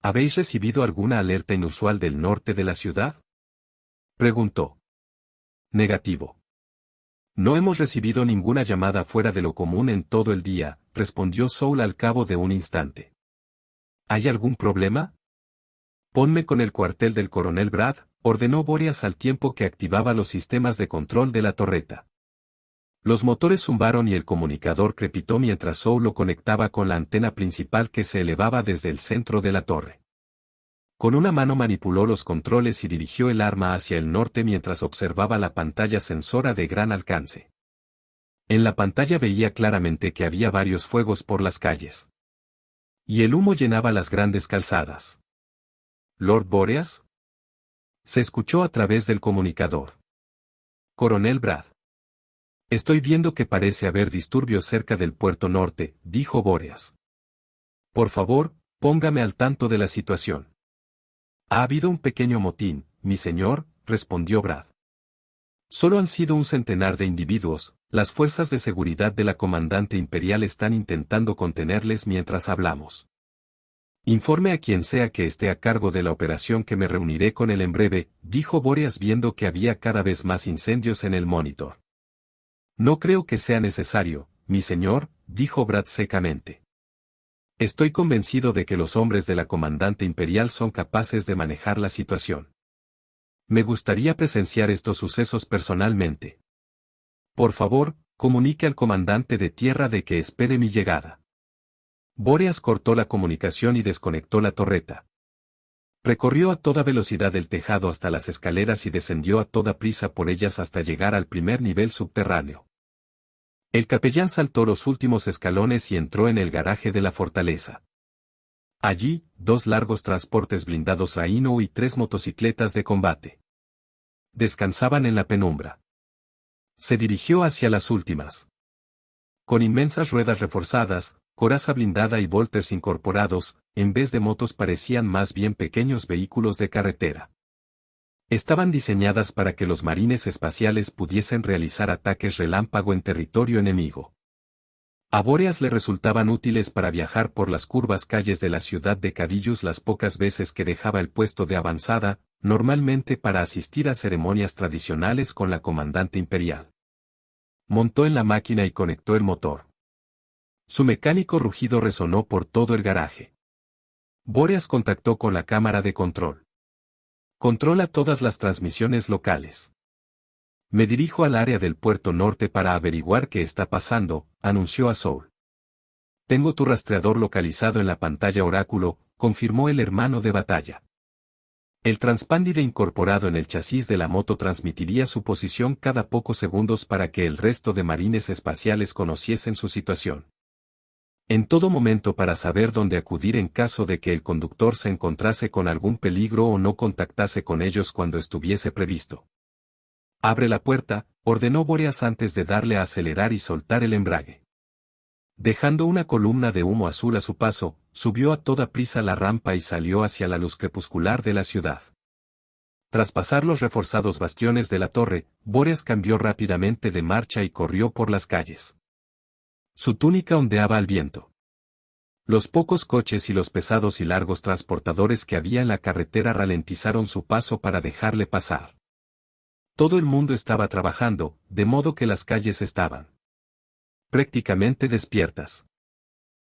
[SPEAKER 1] ¿Habéis recibido alguna alerta inusual del norte de la ciudad? Preguntó. Negativo. No hemos recibido ninguna llamada fuera de lo común en todo el día, respondió Soul al cabo de un instante. ¿Hay algún problema? Ponme con el cuartel del coronel Brad, ordenó Bóreas al tiempo que activaba los sistemas de control de la torreta. Los motores zumbaron y el comunicador crepitó mientras Soul lo conectaba con la antena principal que se elevaba desde el centro de la torre. Con una mano manipuló los controles y dirigió el arma hacia el norte mientras observaba la pantalla sensora de gran alcance. En la pantalla veía claramente que había varios fuegos por las calles. Y el humo llenaba las grandes calzadas. ¿Lord Bóreas? Se escuchó a través del comunicador. Coronel Brad. Estoy viendo que parece haber disturbios cerca del puerto norte, dijo Bóreas. Por favor, póngame al tanto de la situación. Ha habido un pequeño motín, mi señor, respondió Brad. Solo han sido un centenar de individuos, las fuerzas de seguridad de la comandante imperial están intentando contenerles mientras hablamos. Informe a quien sea que esté a cargo de la operación que me reuniré con él en breve, dijo Bóreas viendo que había cada vez más incendios en el monitor. No creo que sea necesario, mi señor, dijo Brad secamente. Estoy convencido de que los hombres de la comandante imperial son capaces de manejar la situación. Me gustaría presenciar estos sucesos personalmente. Por favor, comunique al comandante de tierra de que espere mi llegada. Bóreas cortó la comunicación y desconectó la torreta. Recorrió a toda velocidad el tejado hasta las escaleras y descendió a toda prisa por ellas hasta llegar al primer nivel subterráneo. El capellán saltó los últimos escalones y entró en el garaje de la fortaleza. Allí, 2 largos transportes blindados Rhino y 3 motocicletas de combate descansaban en la penumbra. Se dirigió hacia las últimas. Con inmensas ruedas reforzadas, coraza blindada y volters incorporados, en vez de motos parecían más bien pequeños vehículos de carretera. Estaban diseñadas para que los marines espaciales pudiesen realizar ataques relámpago en territorio enemigo. A Bóreas le resultaban útiles para viajar por las curvas calles de la ciudad de Cadillus las pocas veces que dejaba el puesto de avanzada, normalmente para asistir a ceremonias tradicionales con la comandante imperial. Montó en la máquina y conectó el motor. Su mecánico rugido resonó por todo el garaje. Bóreas contactó con la cámara de control. Controla todas las transmisiones locales. Me dirijo al área del puerto norte para averiguar qué está pasando, anunció a Soul. Tengo tu rastreador localizado en la pantalla oráculo, confirmó el hermano de batalla. El transpándide incorporado en el chasis de la moto transmitiría su posición cada pocos segundos para que el resto de marines espaciales conociesen su situación. En todo momento para saber dónde acudir en caso de que el conductor se encontrase con algún peligro o no contactase con ellos cuando estuviese previsto. Abre la puerta, ordenó Bóreas antes de darle a acelerar y soltar el embrague. Dejando una columna de humo azul a su paso, subió a toda prisa la rampa y salió hacia la luz crepuscular de la ciudad. Tras pasar los reforzados bastiones de la torre, Bóreas cambió rápidamente de marcha y corrió por las calles. Su túnica ondeaba al viento. Los pocos coches y los pesados y largos transportadores que había en la carretera ralentizaron su paso para dejarle pasar. Todo el mundo estaba trabajando, de modo que las calles estaban prácticamente despiertas.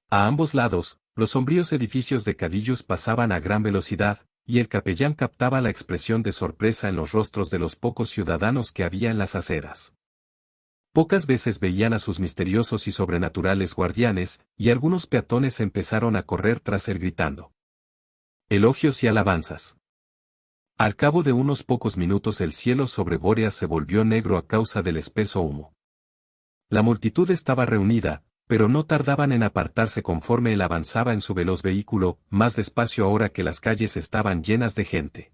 [SPEAKER 1] A ambos lados, los sombríos edificios de Cadillus pasaban a gran velocidad, y el capellán captaba la expresión de sorpresa en los rostros de los pocos ciudadanos que había en las aceras. Pocas veces veían a sus misteriosos y sobrenaturales guardianes, y algunos peatones empezaron a correr tras él gritando elogios y alabanzas. Al cabo de unos pocos minutos el cielo sobre Bóreas se volvió negro a causa del espeso humo. La multitud estaba reunida, pero no tardaban en apartarse conforme él avanzaba en su veloz vehículo, más despacio ahora que las calles estaban llenas de gente.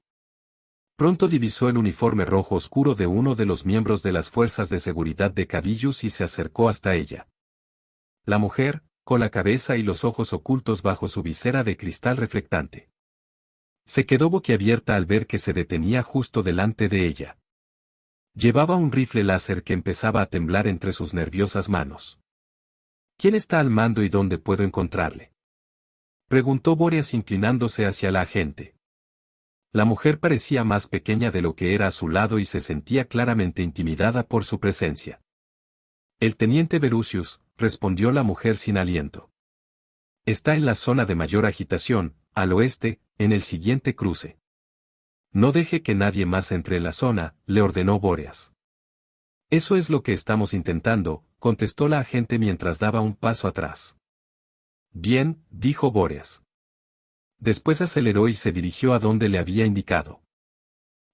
[SPEAKER 1] Pronto divisó el uniforme rojo oscuro de uno de los miembros de las fuerzas de seguridad de Cadillus y se acercó hasta ella. La mujer, con la cabeza y los ojos ocultos bajo su visera de cristal reflectante. Se quedó boquiabierta al ver que se detenía justo delante de ella. Llevaba un rifle láser que empezaba a temblar entre sus nerviosas manos. ¿Quién está al mando y dónde puedo encontrarle?, preguntó Bóreas inclinándose hacia la agente. La mujer parecía más pequeña de lo que era a su lado y se sentía claramente intimidada por su presencia. El teniente Berusius, respondió la mujer sin aliento. Está en la zona de mayor agitación, al oeste, en el siguiente cruce. No deje que nadie más entre en la zona, le ordenó Bóreas. Eso es lo que estamos intentando, contestó la agente mientras daba un paso atrás. Bien, dijo Bóreas. Después aceleró y se dirigió a donde le había indicado.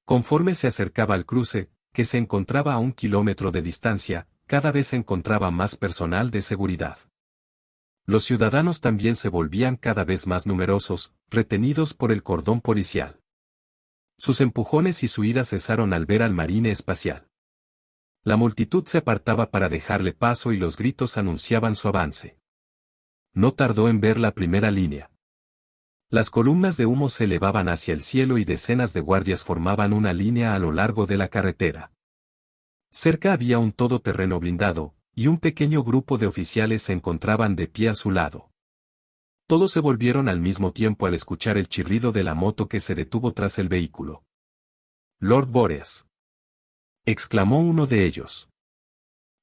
[SPEAKER 1] Conforme se acercaba al cruce, que se encontraba a 1 kilómetro de distancia, cada vez se encontraba más personal de seguridad. Los ciudadanos también se volvían cada vez más numerosos, retenidos por el cordón policial. Sus empujones y su ira cesaron al ver al marine espacial. La multitud se apartaba para dejarle paso y los gritos anunciaban su avance. No tardó en ver la primera línea. Las columnas de humo se elevaban hacia el cielo y decenas de guardias formaban una línea a lo largo de la carretera. Cerca había un todoterreno blindado, y un pequeño grupo de oficiales se encontraban de pie a su lado. Todos se volvieron al mismo tiempo al escuchar el chirrido de la moto que se detuvo tras el vehículo. Lord Bóreas, exclamó uno de ellos.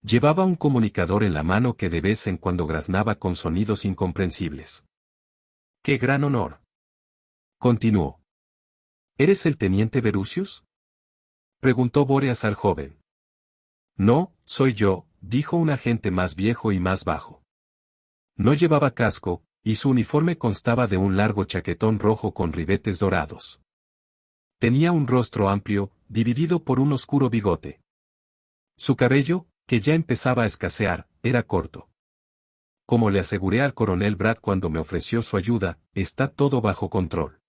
[SPEAKER 1] Llevaba un comunicador en la mano que de vez en cuando graznaba con sonidos incomprensibles. ¡Qué gran honor!, continuó. ¿Eres el teniente Berusius?, preguntó Bóreas al joven. No, soy yo, dijo un agente más viejo y más bajo. No llevaba casco, y su uniforme constaba de un largo chaquetón rojo con ribetes dorados. Tenía un rostro amplio, dividido por un oscuro bigote. Su cabello, que ya empezaba a escasear, era corto. Como le aseguré al coronel Brad cuando me ofreció su ayuda, está todo bajo control.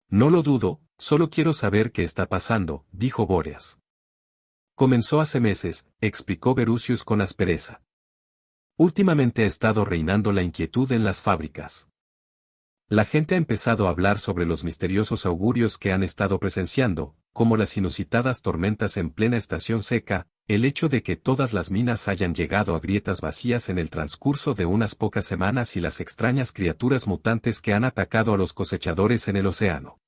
[SPEAKER 1] No lo dudo, solo quiero saber qué está pasando, dijo Bóreas. Comenzó hace meses, explicó Berusius con aspereza. Últimamente ha estado reinando la inquietud en las fábricas. La gente ha empezado a hablar sobre los misteriosos augurios que han estado presenciando, como las inusitadas tormentas en plena estación seca, el hecho de que todas las minas hayan llegado a grietas vacías en el transcurso de unas pocas semanas y las extrañas criaturas mutantes que han atacado a los cosechadores en el océano.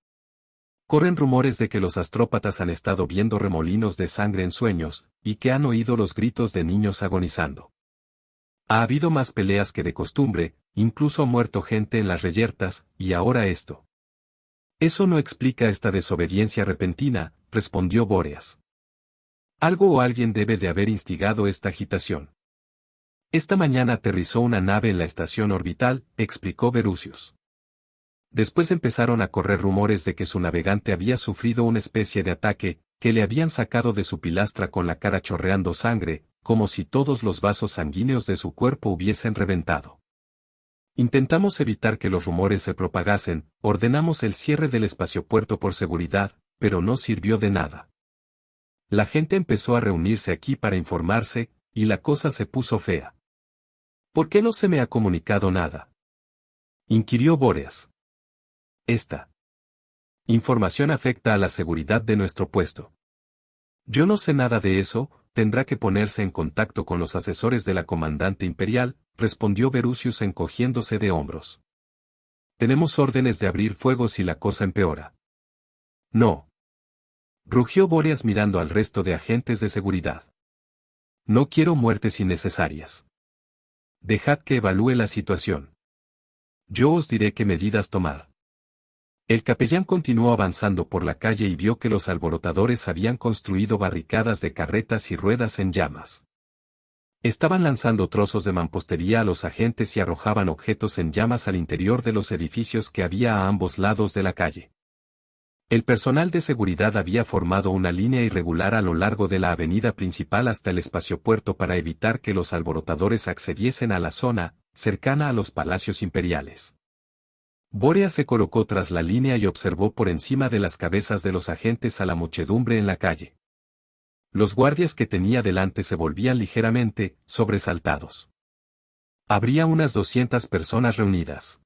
[SPEAKER 1] Corren rumores de que los astrópatas han estado viendo remolinos de sangre en sueños, y que han oído los gritos de niños agonizando. Ha habido más peleas que de costumbre, incluso ha muerto gente en las reyertas, y ahora esto. Eso no explica esta desobediencia repentina, respondió Bóreas. Algo o alguien debe de haber instigado esta agitación. Esta mañana aterrizó una nave en la estación orbital, explicó Berusius. Después empezaron a correr rumores de que su navegante había sufrido una especie de ataque, que le habían sacado de su pilastra con la cara chorreando sangre, como si todos los vasos sanguíneos de su cuerpo hubiesen reventado. Intentamos evitar que los rumores se propagasen, ordenamos el cierre del espaciopuerto por seguridad, pero no sirvió de nada. La gente empezó a reunirse aquí para informarse, y la cosa se puso fea. ¿Por qué no se me ha comunicado nada?, inquirió Bóreas. Esta información afecta a la seguridad de nuestro puesto. Yo no sé nada de eso, tendrá que ponerse en contacto con los asesores de la comandante imperial, respondió Berusius encogiéndose de hombros. Tenemos órdenes de abrir fuego si la cosa empeora. No. Rugió Bóreas mirando al resto de agentes de seguridad. No quiero muertes innecesarias. Dejad que evalúe la situación. Yo os diré qué medidas tomar. El capellán continuó avanzando por la calle y vio que los alborotadores habían construido barricadas de carretas y ruedas en llamas. Estaban lanzando trozos de mampostería a los agentes y arrojaban objetos en llamas al interior de los edificios que había a ambos lados de la calle. El personal de seguridad había formado una línea irregular a lo largo de la avenida principal hasta el espaciopuerto para evitar que los alborotadores accediesen a la zona, cercana a los palacios imperiales. Bóreas se colocó tras la línea y observó por encima de las cabezas de los agentes a la muchedumbre en la calle. Los guardias que tenía delante se volvían ligeramente, sobresaltados. Habría unas 200 personas reunidas.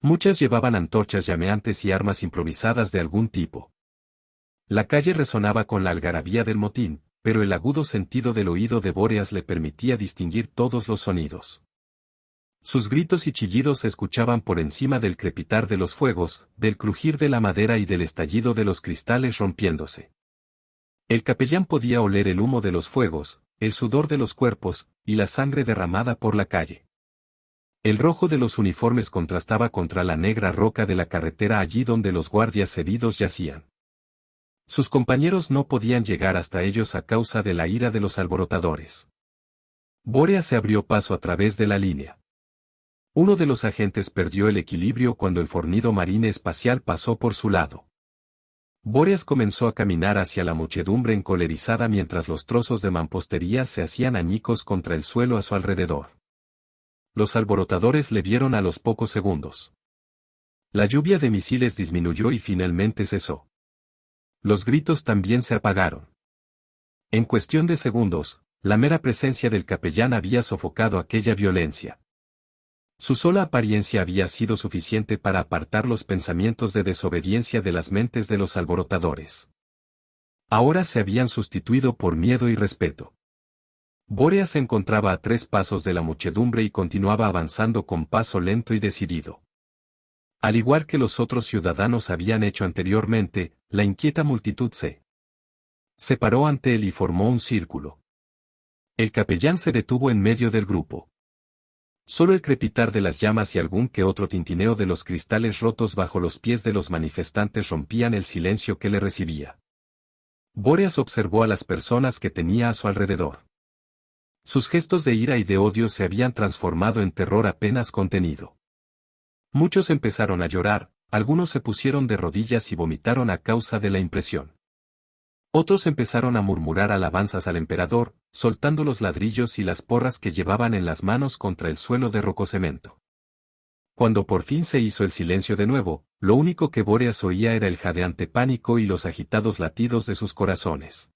[SPEAKER 1] Muchas llevaban antorchas llameantes y armas improvisadas de algún tipo. La calle resonaba con la algarabía del motín, pero el agudo sentido del oído de Bóreas le permitía distinguir todos los sonidos. Sus gritos y chillidos se escuchaban por encima del crepitar de los fuegos, del crujir de la madera y del estallido de los cristales rompiéndose. El capellán podía oler el humo de los fuegos, el sudor de los cuerpos, y la sangre derramada por la calle. El rojo de los uniformes contrastaba contra la negra roca de la carretera allí donde los guardias heridos yacían. Sus compañeros no podían llegar hasta ellos a causa de la ira de los alborotadores. Bóreas se abrió paso a través de la línea. Uno de los agentes perdió el equilibrio cuando el fornido marine espacial pasó por su lado. Bóreas comenzó a caminar hacia la muchedumbre encolerizada mientras los trozos de mampostería se hacían añicos contra el suelo a su alrededor. Los alborotadores le vieron a los pocos segundos. La lluvia de misiles disminuyó y finalmente cesó. Los gritos también se apagaron. En cuestión de segundos, la mera presencia del capellán había sofocado aquella violencia. Su sola apariencia había sido suficiente para apartar los pensamientos de desobediencia de las mentes de los alborotadores. Ahora se habían sustituido por miedo y respeto. Bóreas se encontraba a 3 pasos de la muchedumbre y continuaba avanzando con paso lento y decidido. Al igual que los otros ciudadanos habían hecho anteriormente, la inquieta multitud se separó ante él y formó un círculo. El capellán se detuvo en medio del grupo. Solo el crepitar de las llamas y algún que otro tintineo de los cristales rotos bajo los pies de los manifestantes rompían el silencio que le recibía. Bóreas observó a las personas que tenía a su alrededor. Sus gestos de ira y de odio se habían transformado en terror apenas contenido. Muchos empezaron a llorar, algunos se pusieron de rodillas y vomitaron a causa de la impresión. Otros empezaron a murmurar alabanzas al emperador, soltando los ladrillos y las porras que llevaban en las manos contra el suelo de rococemento. Cuando por fin se hizo el silencio de nuevo, lo único que Bóreas oía era el jadeante pánico y los agitados latidos de sus corazones.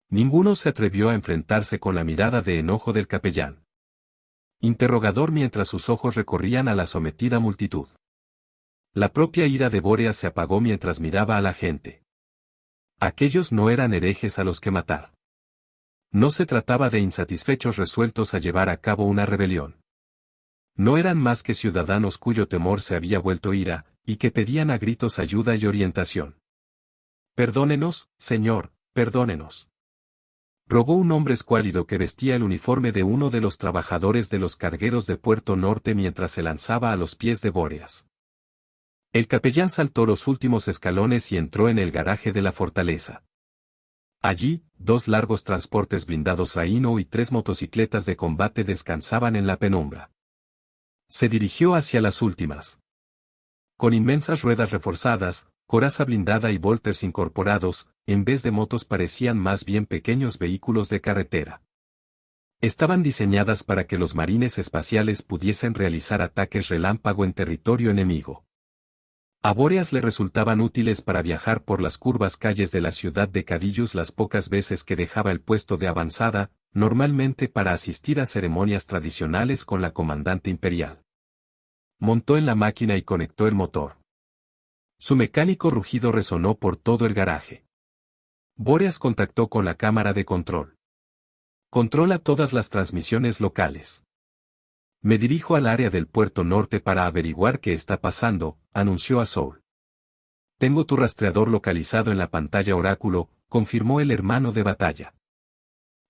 [SPEAKER 1] Ninguno se atrevió a enfrentarse con la mirada de enojo del capellán. Interrogador mientras sus ojos recorrían a la sometida multitud. La propia ira de Bóreas se apagó mientras miraba a la gente. Aquellos no eran herejes a los que matar. No se trataba de insatisfechos resueltos a llevar a cabo una rebelión. No eran más que ciudadanos cuyo temor se había vuelto ira, y que pedían a gritos ayuda y orientación. «Perdónenos, señor, perdónenos», rogó un hombre escuálido que vestía el uniforme de uno de los trabajadores de los cargueros de Puerto Norte mientras se lanzaba a los pies de Bóreas. El capellán saltó los últimos escalones y entró en el garaje de la fortaleza. Allí, 2 largos transportes blindados Rhino y 3 motocicletas de combate descansaban en la penumbra. Se dirigió hacia las últimas. Con inmensas ruedas reforzadas, coraza blindada y volters incorporados, en vez de motos parecían más bien pequeños vehículos de carretera. Estaban diseñadas para que los marines espaciales pudiesen realizar ataques relámpago en territorio enemigo. A Bóreas le resultaban útiles para viajar por las curvas calles de la ciudad de Cadillus las pocas veces que dejaba el puesto de avanzada, normalmente para asistir a ceremonias tradicionales con la comandante imperial. Montó en la máquina y conectó el motor. Su mecánico rugido resonó por todo el garaje. Bóreas contactó con la cámara de control. Controla todas las transmisiones locales. Me dirijo al área del Puerto Norte para averiguar qué está pasando, anunció a Soul. Tengo tu rastreador localizado en la pantalla oráculo, confirmó el hermano de batalla.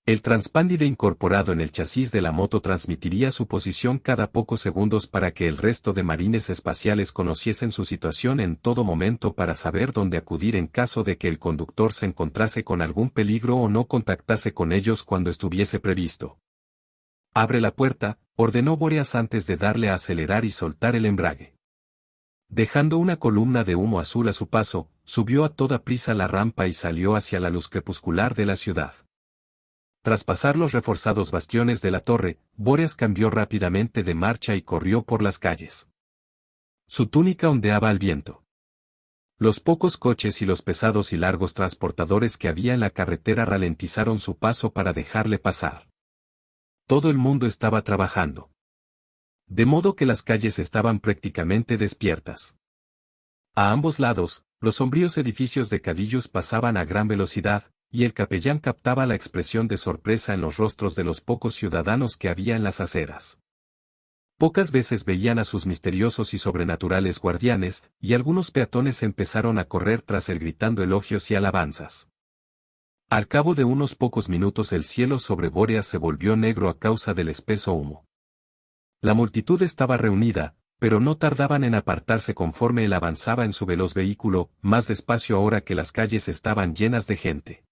[SPEAKER 1] El transpándide incorporado en el chasis de la moto transmitiría su posición cada pocos segundos para que el resto de marines espaciales conociesen su situación en todo momento para saber dónde acudir en caso de que el conductor se encontrase con algún peligro o no contactase con ellos cuando estuviese previsto. Abre la puerta, ordenó Bóreas antes de darle a acelerar y soltar el embrague. Dejando una columna de humo azul a su paso, subió a toda prisa la rampa y salió hacia la luz crepuscular de la ciudad. Tras pasar los reforzados bastiones de la torre, Bóreas cambió rápidamente de marcha y corrió por las calles. Su túnica ondeaba al viento. Los pocos coches y los pesados y largos transportadores que había en la carretera ralentizaron su paso para dejarle pasar. Todo el mundo estaba trabajando. De modo que las calles estaban prácticamente despiertas. A ambos lados, los sombríos edificios de Cadillus pasaban a gran velocidad, y el capellán captaba la expresión de sorpresa en los rostros de los pocos ciudadanos que había en las aceras. Pocas veces veían a sus misteriosos y sobrenaturales guardianes, y algunos peatones empezaron a correr tras él gritando elogios y alabanzas. Al cabo de unos pocos minutos el cielo sobre Bóreas se volvió negro a causa del espeso humo. La multitud estaba reunida, pero no tardaban en apartarse conforme él avanzaba en su veloz vehículo, más despacio ahora que las calles estaban llenas de gente.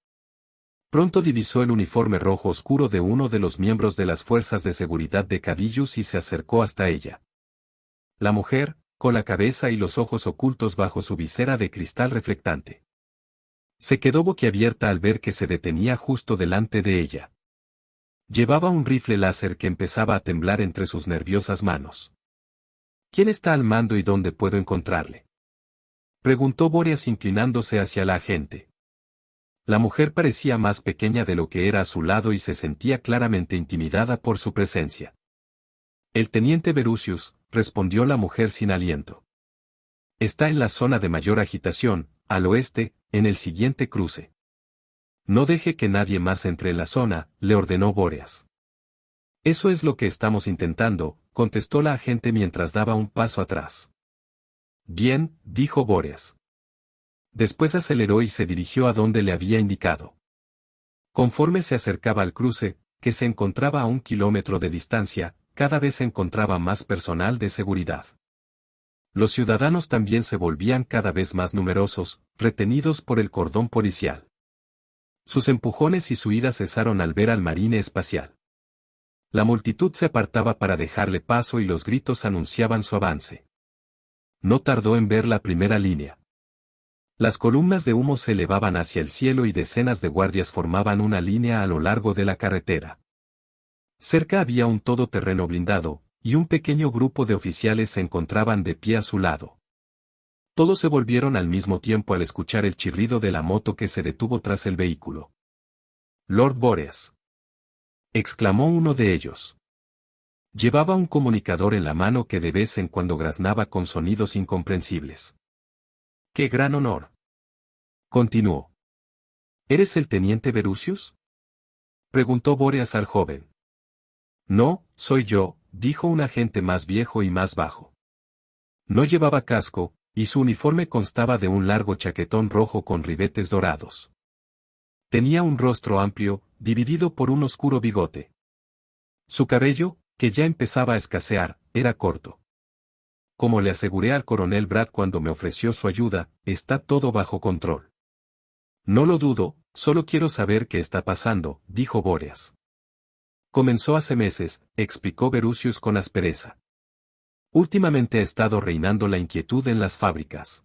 [SPEAKER 1] Pronto divisó el uniforme rojo oscuro de uno de los miembros de las fuerzas de seguridad de Cadillus y se acercó hasta ella. La mujer, con la cabeza y los ojos ocultos bajo su visera de cristal reflectante. Se quedó boquiabierta al ver que se detenía justo delante de ella. Llevaba un rifle láser que empezaba a temblar entre sus nerviosas manos. ¿Quién está al mando y dónde puedo encontrarle?, preguntó Bóreas inclinándose hacia la agente. La mujer parecía más pequeña de lo que era a su lado y se sentía claramente intimidada por su presencia. El teniente Berusius, respondió la mujer sin aliento. Está en la zona de mayor agitación, al oeste, en el siguiente cruce. No deje que nadie más entre en la zona, le ordenó Bóreas. Eso es lo que estamos intentando, contestó la agente mientras daba un paso atrás. Bien, dijo Bóreas. Después aceleró y se dirigió a donde le había indicado. Conforme se acercaba al cruce, que se encontraba a 1 kilómetro de distancia, cada vez se encontraba más personal de seguridad. Los ciudadanos también se volvían cada vez más numerosos, retenidos por el cordón policial. Sus empujones y su ira cesaron al ver al marine espacial. La multitud se apartaba para dejarle paso y los gritos anunciaban su avance. No tardó en ver la primera línea. Las columnas de humo se elevaban hacia el cielo y decenas de guardias formaban una línea a lo largo de la carretera. Cerca había un todoterreno blindado, y un pequeño grupo de oficiales se encontraban de pie a su lado. Todos se volvieron al mismo tiempo al escuchar el chirrido de la moto que se detuvo tras el vehículo. Lord Bóreas, exclamó uno de ellos. Llevaba un comunicador en la mano que de vez en cuando graznaba con sonidos incomprensibles. ¡Qué gran honor!, continuó. ¿Eres el teniente Berusius?, preguntó Bóreas al joven. No, soy yo, dijo un agente más viejo y más bajo. No llevaba casco, y su uniforme constaba de un largo chaquetón rojo con ribetes dorados. Tenía un rostro amplio, dividido por un oscuro bigote. Su cabello, que ya empezaba a escasear, era corto. Como le aseguré al coronel Brad cuando me ofreció su ayuda, está todo bajo control. No lo dudo, solo quiero saber qué está pasando, dijo Boreas. Comenzó hace meses, explicó Berusius con aspereza. Últimamente ha estado reinando la inquietud en las fábricas.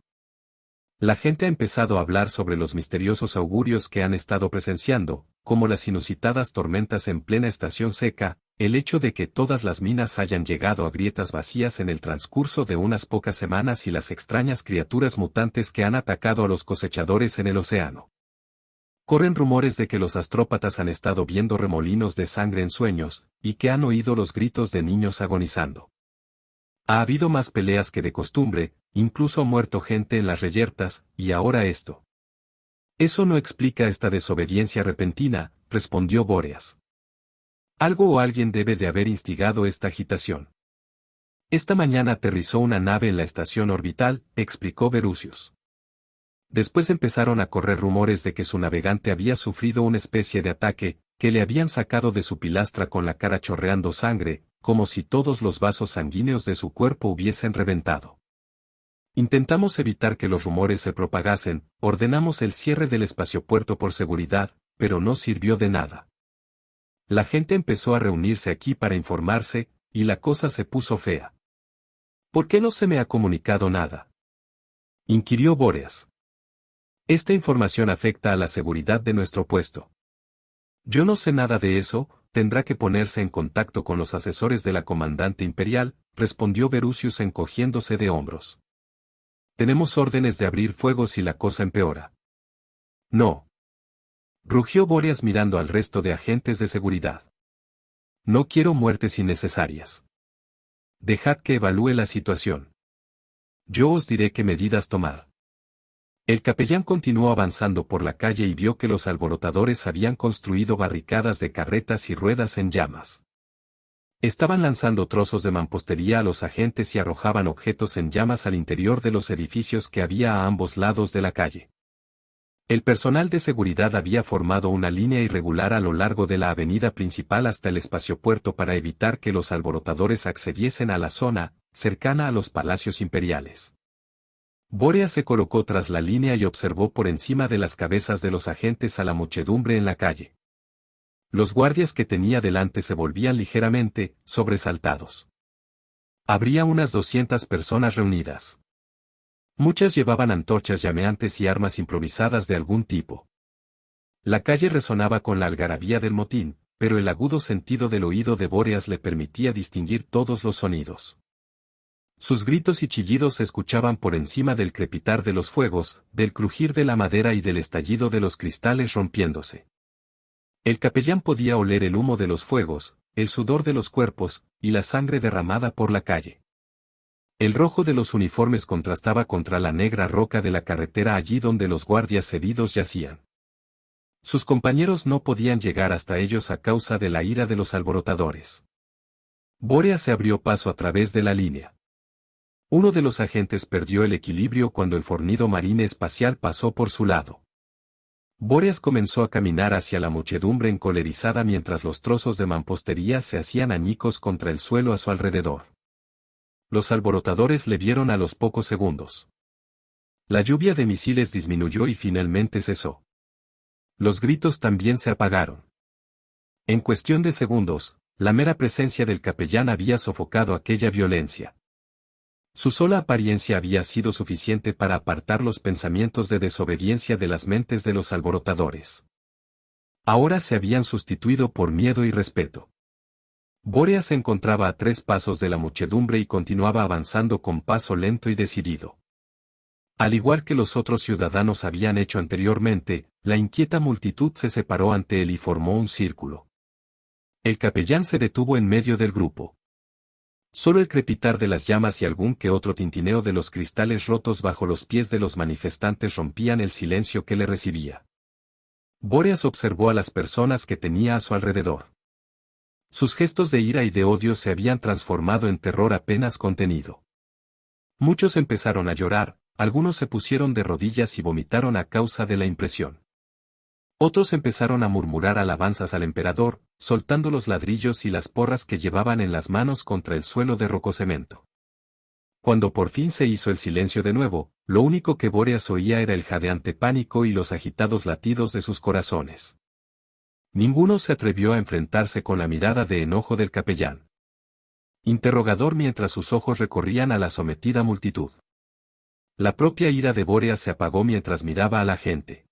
[SPEAKER 1] La gente ha empezado a hablar sobre los misteriosos augurios que han estado presenciando, como las inusitadas tormentas en plena estación seca, el hecho de que todas las minas hayan llegado a grietas vacías en el transcurso de unas pocas semanas y las extrañas criaturas mutantes que han atacado a los cosechadores en el océano. Corren rumores de que los astrópatas han estado viendo remolinos de sangre en sueños, y que han oído los gritos de niños agonizando. Ha habido más peleas que de costumbre, incluso ha muerto gente en las reyertas, y ahora esto. Eso no explica esta desobediencia repentina, respondió Boreas. Algo o alguien debe de haber instigado esta agitación. Esta mañana aterrizó una nave en la estación orbital, explicó Berusius. Después empezaron a correr rumores de que su navegante había sufrido una especie de ataque, que le habían sacado de su pilastra con la cara chorreando sangre, como si todos los vasos sanguíneos de su cuerpo hubiesen reventado. Intentamos evitar que los rumores se propagasen, ordenamos el cierre del espaciopuerto por seguridad, pero no sirvió de nada. La gente empezó a reunirse aquí para informarse, y la cosa se puso fea. ¿Por qué no se me ha comunicado nada?, inquirió Boreas. Esta información afecta a la seguridad de nuestro puesto. Yo no sé nada de eso, tendrá que ponerse en contacto con los asesores de la comandante imperial, respondió Berusius encogiéndose de hombros. Tenemos órdenes de abrir fuego si la cosa empeora. No. Rugió Boreas mirando al resto de agentes de seguridad. No quiero muertes innecesarias. Dejad que evalúe la situación. Yo os diré qué medidas tomar. El capellán continuó avanzando por la calle y vio que los alborotadores habían construido barricadas de carretas y ruedas en llamas. Estaban lanzando trozos de mampostería a los agentes y arrojaban objetos en llamas al interior de los edificios que había a ambos lados de la calle. El personal de seguridad había formado una línea irregular a lo largo de la avenida principal hasta el espaciopuerto para evitar que los alborotadores accediesen a la zona, cercana a los palacios imperiales. Boreas se colocó tras la línea y observó por encima de las cabezas de los agentes a la muchedumbre en la calle. Los guardias que tenía delante se volvían ligeramente, sobresaltados. Habría unas 200 personas reunidas. Muchas llevaban antorchas llameantes y armas improvisadas de algún tipo. La calle resonaba con la algarabía del motín, pero el agudo sentido del oído de Boreas le permitía distinguir todos los sonidos. Sus gritos y chillidos se escuchaban por encima del crepitar de los fuegos, del crujir de la madera y del estallido de los cristales rompiéndose. El capellán podía oler el humo de los fuegos, el sudor de los cuerpos, y la sangre derramada por la calle. El rojo de los uniformes contrastaba contra la negra roca de la carretera allí donde los guardias heridos yacían. Sus compañeros no podían llegar hasta ellos a causa de la ira de los alborotadores. Boreas se abrió paso a través de la línea. Uno de los agentes perdió el equilibrio cuando el fornido marine espacial pasó por su lado. Boreas comenzó a caminar hacia la muchedumbre encolerizada mientras los trozos de mampostería se hacían añicos contra el suelo a su alrededor. Los alborotadores le vieron a los pocos segundos. La lluvia de misiles disminuyó y finalmente cesó. Los gritos también se apagaron. En cuestión de segundos, la mera presencia del capellán había sofocado aquella violencia. Su sola apariencia había sido suficiente para apartar los pensamientos de desobediencia de las mentes de los alborotadores. Ahora se habían sustituido por miedo y respeto. Boreas se encontraba a 3 pasos de la muchedumbre y continuaba avanzando con paso lento y decidido. Al igual que los otros ciudadanos habían hecho anteriormente, la inquieta multitud se separó ante él y formó un círculo. El capellán se detuvo en medio del grupo. Solo el crepitar de las llamas y algún que otro tintineo de los cristales rotos bajo los pies de los manifestantes rompían el silencio que le recibía. Boreas observó a las personas que tenía a su alrededor. Sus gestos de ira y de odio se habían transformado en terror apenas contenido. Muchos empezaron a llorar, algunos se pusieron de rodillas y vomitaron a causa de la impresión. Otros empezaron a murmurar alabanzas al emperador, soltando los ladrillos y las porras que llevaban en las manos contra el suelo de rococemento. Cuando por fin se hizo el silencio de nuevo, lo único que Bóreas oía era el jadeante pánico y los agitados latidos de sus corazones. Ninguno se atrevió a enfrentarse con la mirada de enojo del capellán. Interrogador mientras sus ojos recorrían a la sometida multitud. La propia ira de Bóreas se apagó mientras miraba a la gente.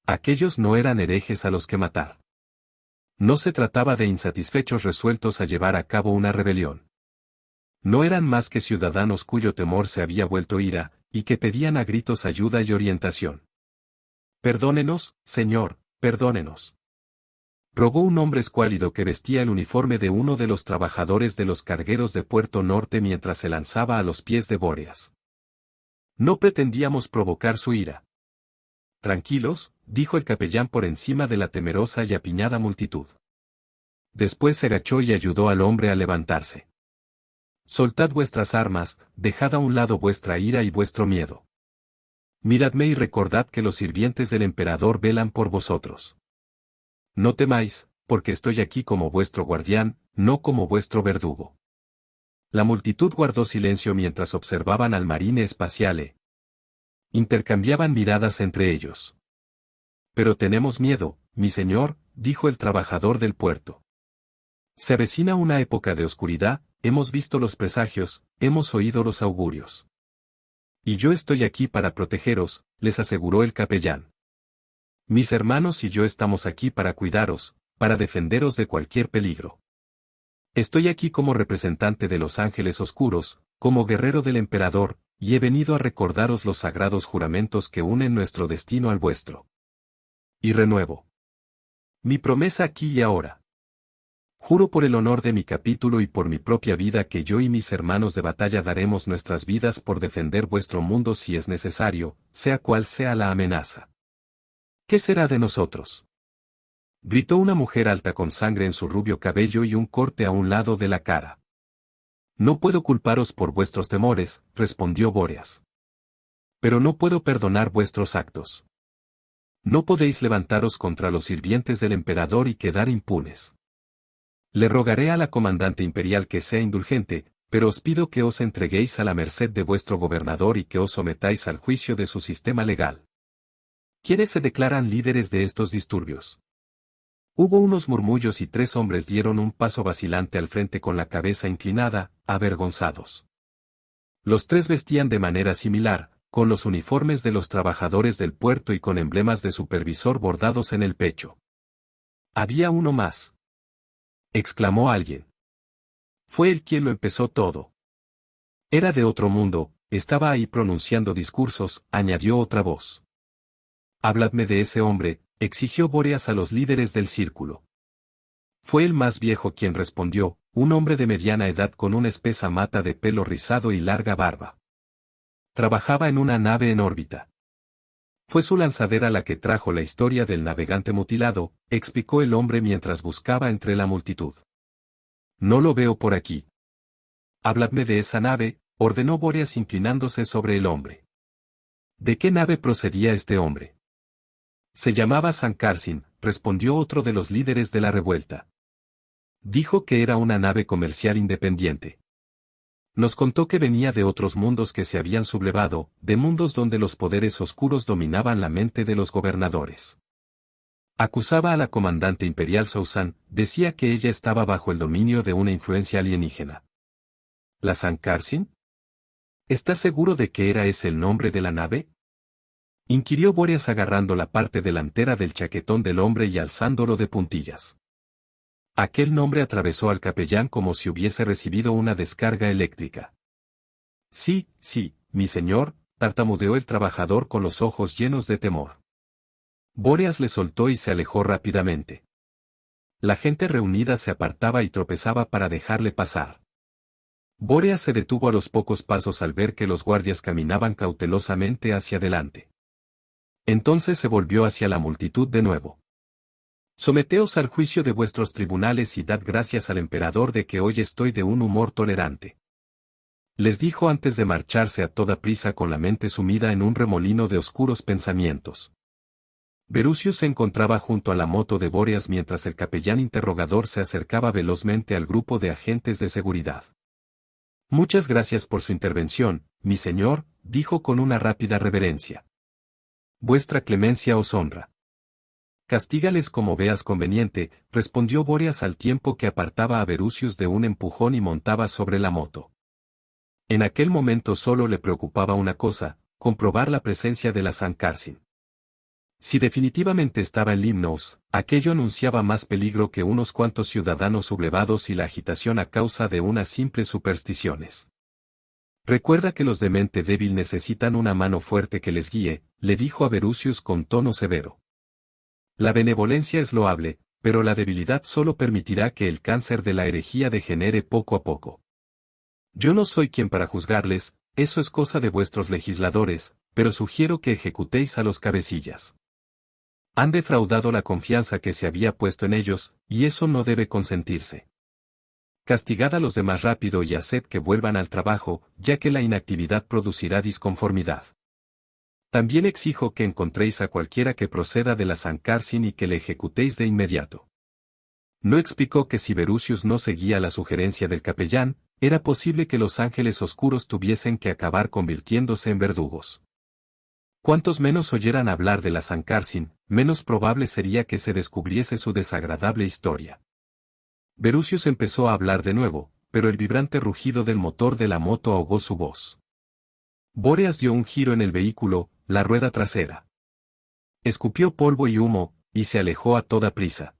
[SPEAKER 1] Aquellos no eran herejes a los que matar. No se trataba de insatisfechos resueltos a llevar a cabo una rebelión. No eran más que ciudadanos cuyo temor se había vuelto ira, y que pedían a gritos ayuda y orientación. «Perdónenos, señor, perdónenos», rogó un hombre escuálido que vestía el uniforme de uno de los trabajadores de los cargueros de Puerto Norte mientras se lanzaba a los pies de Bóreas. No pretendíamos provocar su ira. Tranquilos, dijo el capellán por encima de la temerosa y apiñada multitud. Después se agachó y ayudó al hombre a levantarse. Soltad vuestras armas, dejad a un lado vuestra ira y vuestro miedo. Miradme y recordad que los sirvientes del emperador velan por vosotros. No temáis, porque estoy aquí como vuestro guardián, no como vuestro verdugo. La multitud guardó silencio mientras observaban al marine espaciale. Intercambiaban miradas entre ellos. Pero tenemos miedo, mi señor, dijo el trabajador del puerto. Se avecina una época de oscuridad, hemos visto los presagios, hemos oído los augurios. Y yo estoy aquí para protegeros, les aseguró el capellán. Mis hermanos y yo estamos aquí para cuidaros, para defenderos de cualquier peligro. Estoy aquí como representante de los ángeles oscuros, como guerrero del emperador, y he venido a recordaros los sagrados juramentos que unen nuestro destino al vuestro. Y renuevo mi promesa aquí y ahora. Juro por el honor de mi capítulo y por mi propia vida que yo y mis hermanos de batalla daremos nuestras vidas por defender vuestro mundo si es necesario, sea cual sea la amenaza. ¿Qué será de nosotros?, gritó una mujer alta con sangre en su rubio cabello y un corte a un lado de la cara. No puedo culparos por vuestros temores, respondió Bóreas. Pero no puedo perdonar vuestros actos. No podéis levantaros contra los sirvientes del emperador y quedar impunes. Le rogaré a la comandante imperial que sea indulgente, pero os pido que os entreguéis a la merced de vuestro gobernador y que os sometáis al juicio de su sistema legal. ¿Quiénes se declaran líderes de estos disturbios? Hubo unos murmullos y 3 hombres dieron un paso vacilante al frente con la cabeza inclinada, avergonzados. Los 3 vestían de manera similar, con los uniformes de los trabajadores del puerto y con emblemas de supervisor bordados en el pecho. Había uno más, exclamó alguien. Fue él quien lo empezó todo. Era de otro mundo, estaba ahí pronunciando discursos, añadió otra voz. Habladme de ese hombre, exigió Bóreas a los líderes del círculo. Fue el más viejo quien respondió, un hombre de mediana edad con una espesa mata de pelo rizado y larga barba. Trabajaba en una nave en órbita. Fue su lanzadera la que trajo la historia del navegante mutilado, explicó el hombre mientras buscaba entre la multitud. No lo veo por aquí. Habladme de esa nave, ordenó Bóreas inclinándose sobre el hombre. ¿De qué nave procedía este hombre? Se llamaba Sankarsin, respondió otro de los líderes de la revuelta. Dijo que era una nave comercial independiente. Nos contó que venía de otros mundos que se habían sublevado, de mundos donde los poderes oscuros dominaban la mente de los gobernadores. Acusaba a la comandante imperial Sousan, decía que ella estaba bajo el dominio de una influencia alienígena. ¿La Sankarsin? ¿Estás seguro de que era ese el nombre de la nave?, inquirió Bóreas agarrando la parte delantera del chaquetón del hombre y alzándolo de puntillas. Aquel nombre atravesó al capellán como si hubiese recibido una descarga eléctrica. Sí, mi señor, tartamudeó el trabajador con los ojos llenos de temor. Bóreas le soltó y se alejó rápidamente. La gente reunida se apartaba y tropezaba para dejarle pasar. Bóreas se detuvo a los pocos pasos al ver que los guardias caminaban cautelosamente hacia adelante. Entonces se volvió hacia la multitud de nuevo. Someteos al juicio de vuestros tribunales y dad gracias al emperador de que hoy estoy de un humor tolerante. les dijo antes de marcharse a toda prisa con la mente sumida en un remolino de oscuros pensamientos. Verusio se encontraba junto a la moto de Bóreas mientras el capellán interrogador se acercaba velozmente al grupo de agentes de seguridad. Muchas gracias por su intervención, mi señor, dijo con una rápida reverencia. Vuestra clemencia os honra. Castígales como veas conveniente, respondió Bóreas al tiempo que apartaba a Verusio de un empujón y montaba sobre la moto. En aquel momento solo le preocupaba una cosa, comprobar la presencia de la Sancarsin. Si definitivamente estaba en Limnos, aquello anunciaba más peligro que unos cuantos ciudadanos sublevados y la agitación a causa de unas simples supersticiones. Recuerda que los de mente débil necesitan una mano fuerte que les guíe, le dijo a Verusio con tono severo. La benevolencia es loable, pero la debilidad solo permitirá que el cáncer de la herejía degenere poco a poco. Yo no soy quien para juzgarles, eso es cosa de vuestros legisladores, pero sugiero que ejecutéis a los cabecillas. Han defraudado la confianza que se había puesto en ellos, y eso no debe consentirse. Castigad a los demás rápido y haced que vuelvan al trabajo, ya que la inactividad producirá disconformidad. También exijo que encontréis a cualquiera que proceda de la Sancarsin y que le ejecutéis de inmediato. No explicó que si Verusio no seguía la sugerencia del capellán, era posible que los ángeles oscuros tuviesen que acabar convirtiéndose en verdugos. Cuantos menos oyeran hablar de la Sancarsin, menos probable sería que se descubriese su desagradable historia. Verusio empezó a hablar de nuevo, pero el vibrante rugido del motor de la moto ahogó su voz. Bóreas dio un giro en el vehículo, la rueda trasera. Escupió polvo y humo, y se alejó a toda prisa.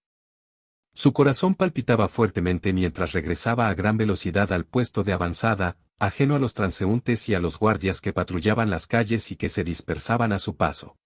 [SPEAKER 1] Su corazón palpitaba fuertemente mientras regresaba a gran velocidad al puesto de avanzada, ajeno a los transeúntes y a los guardias que patrullaban las calles y que se dispersaban a su paso.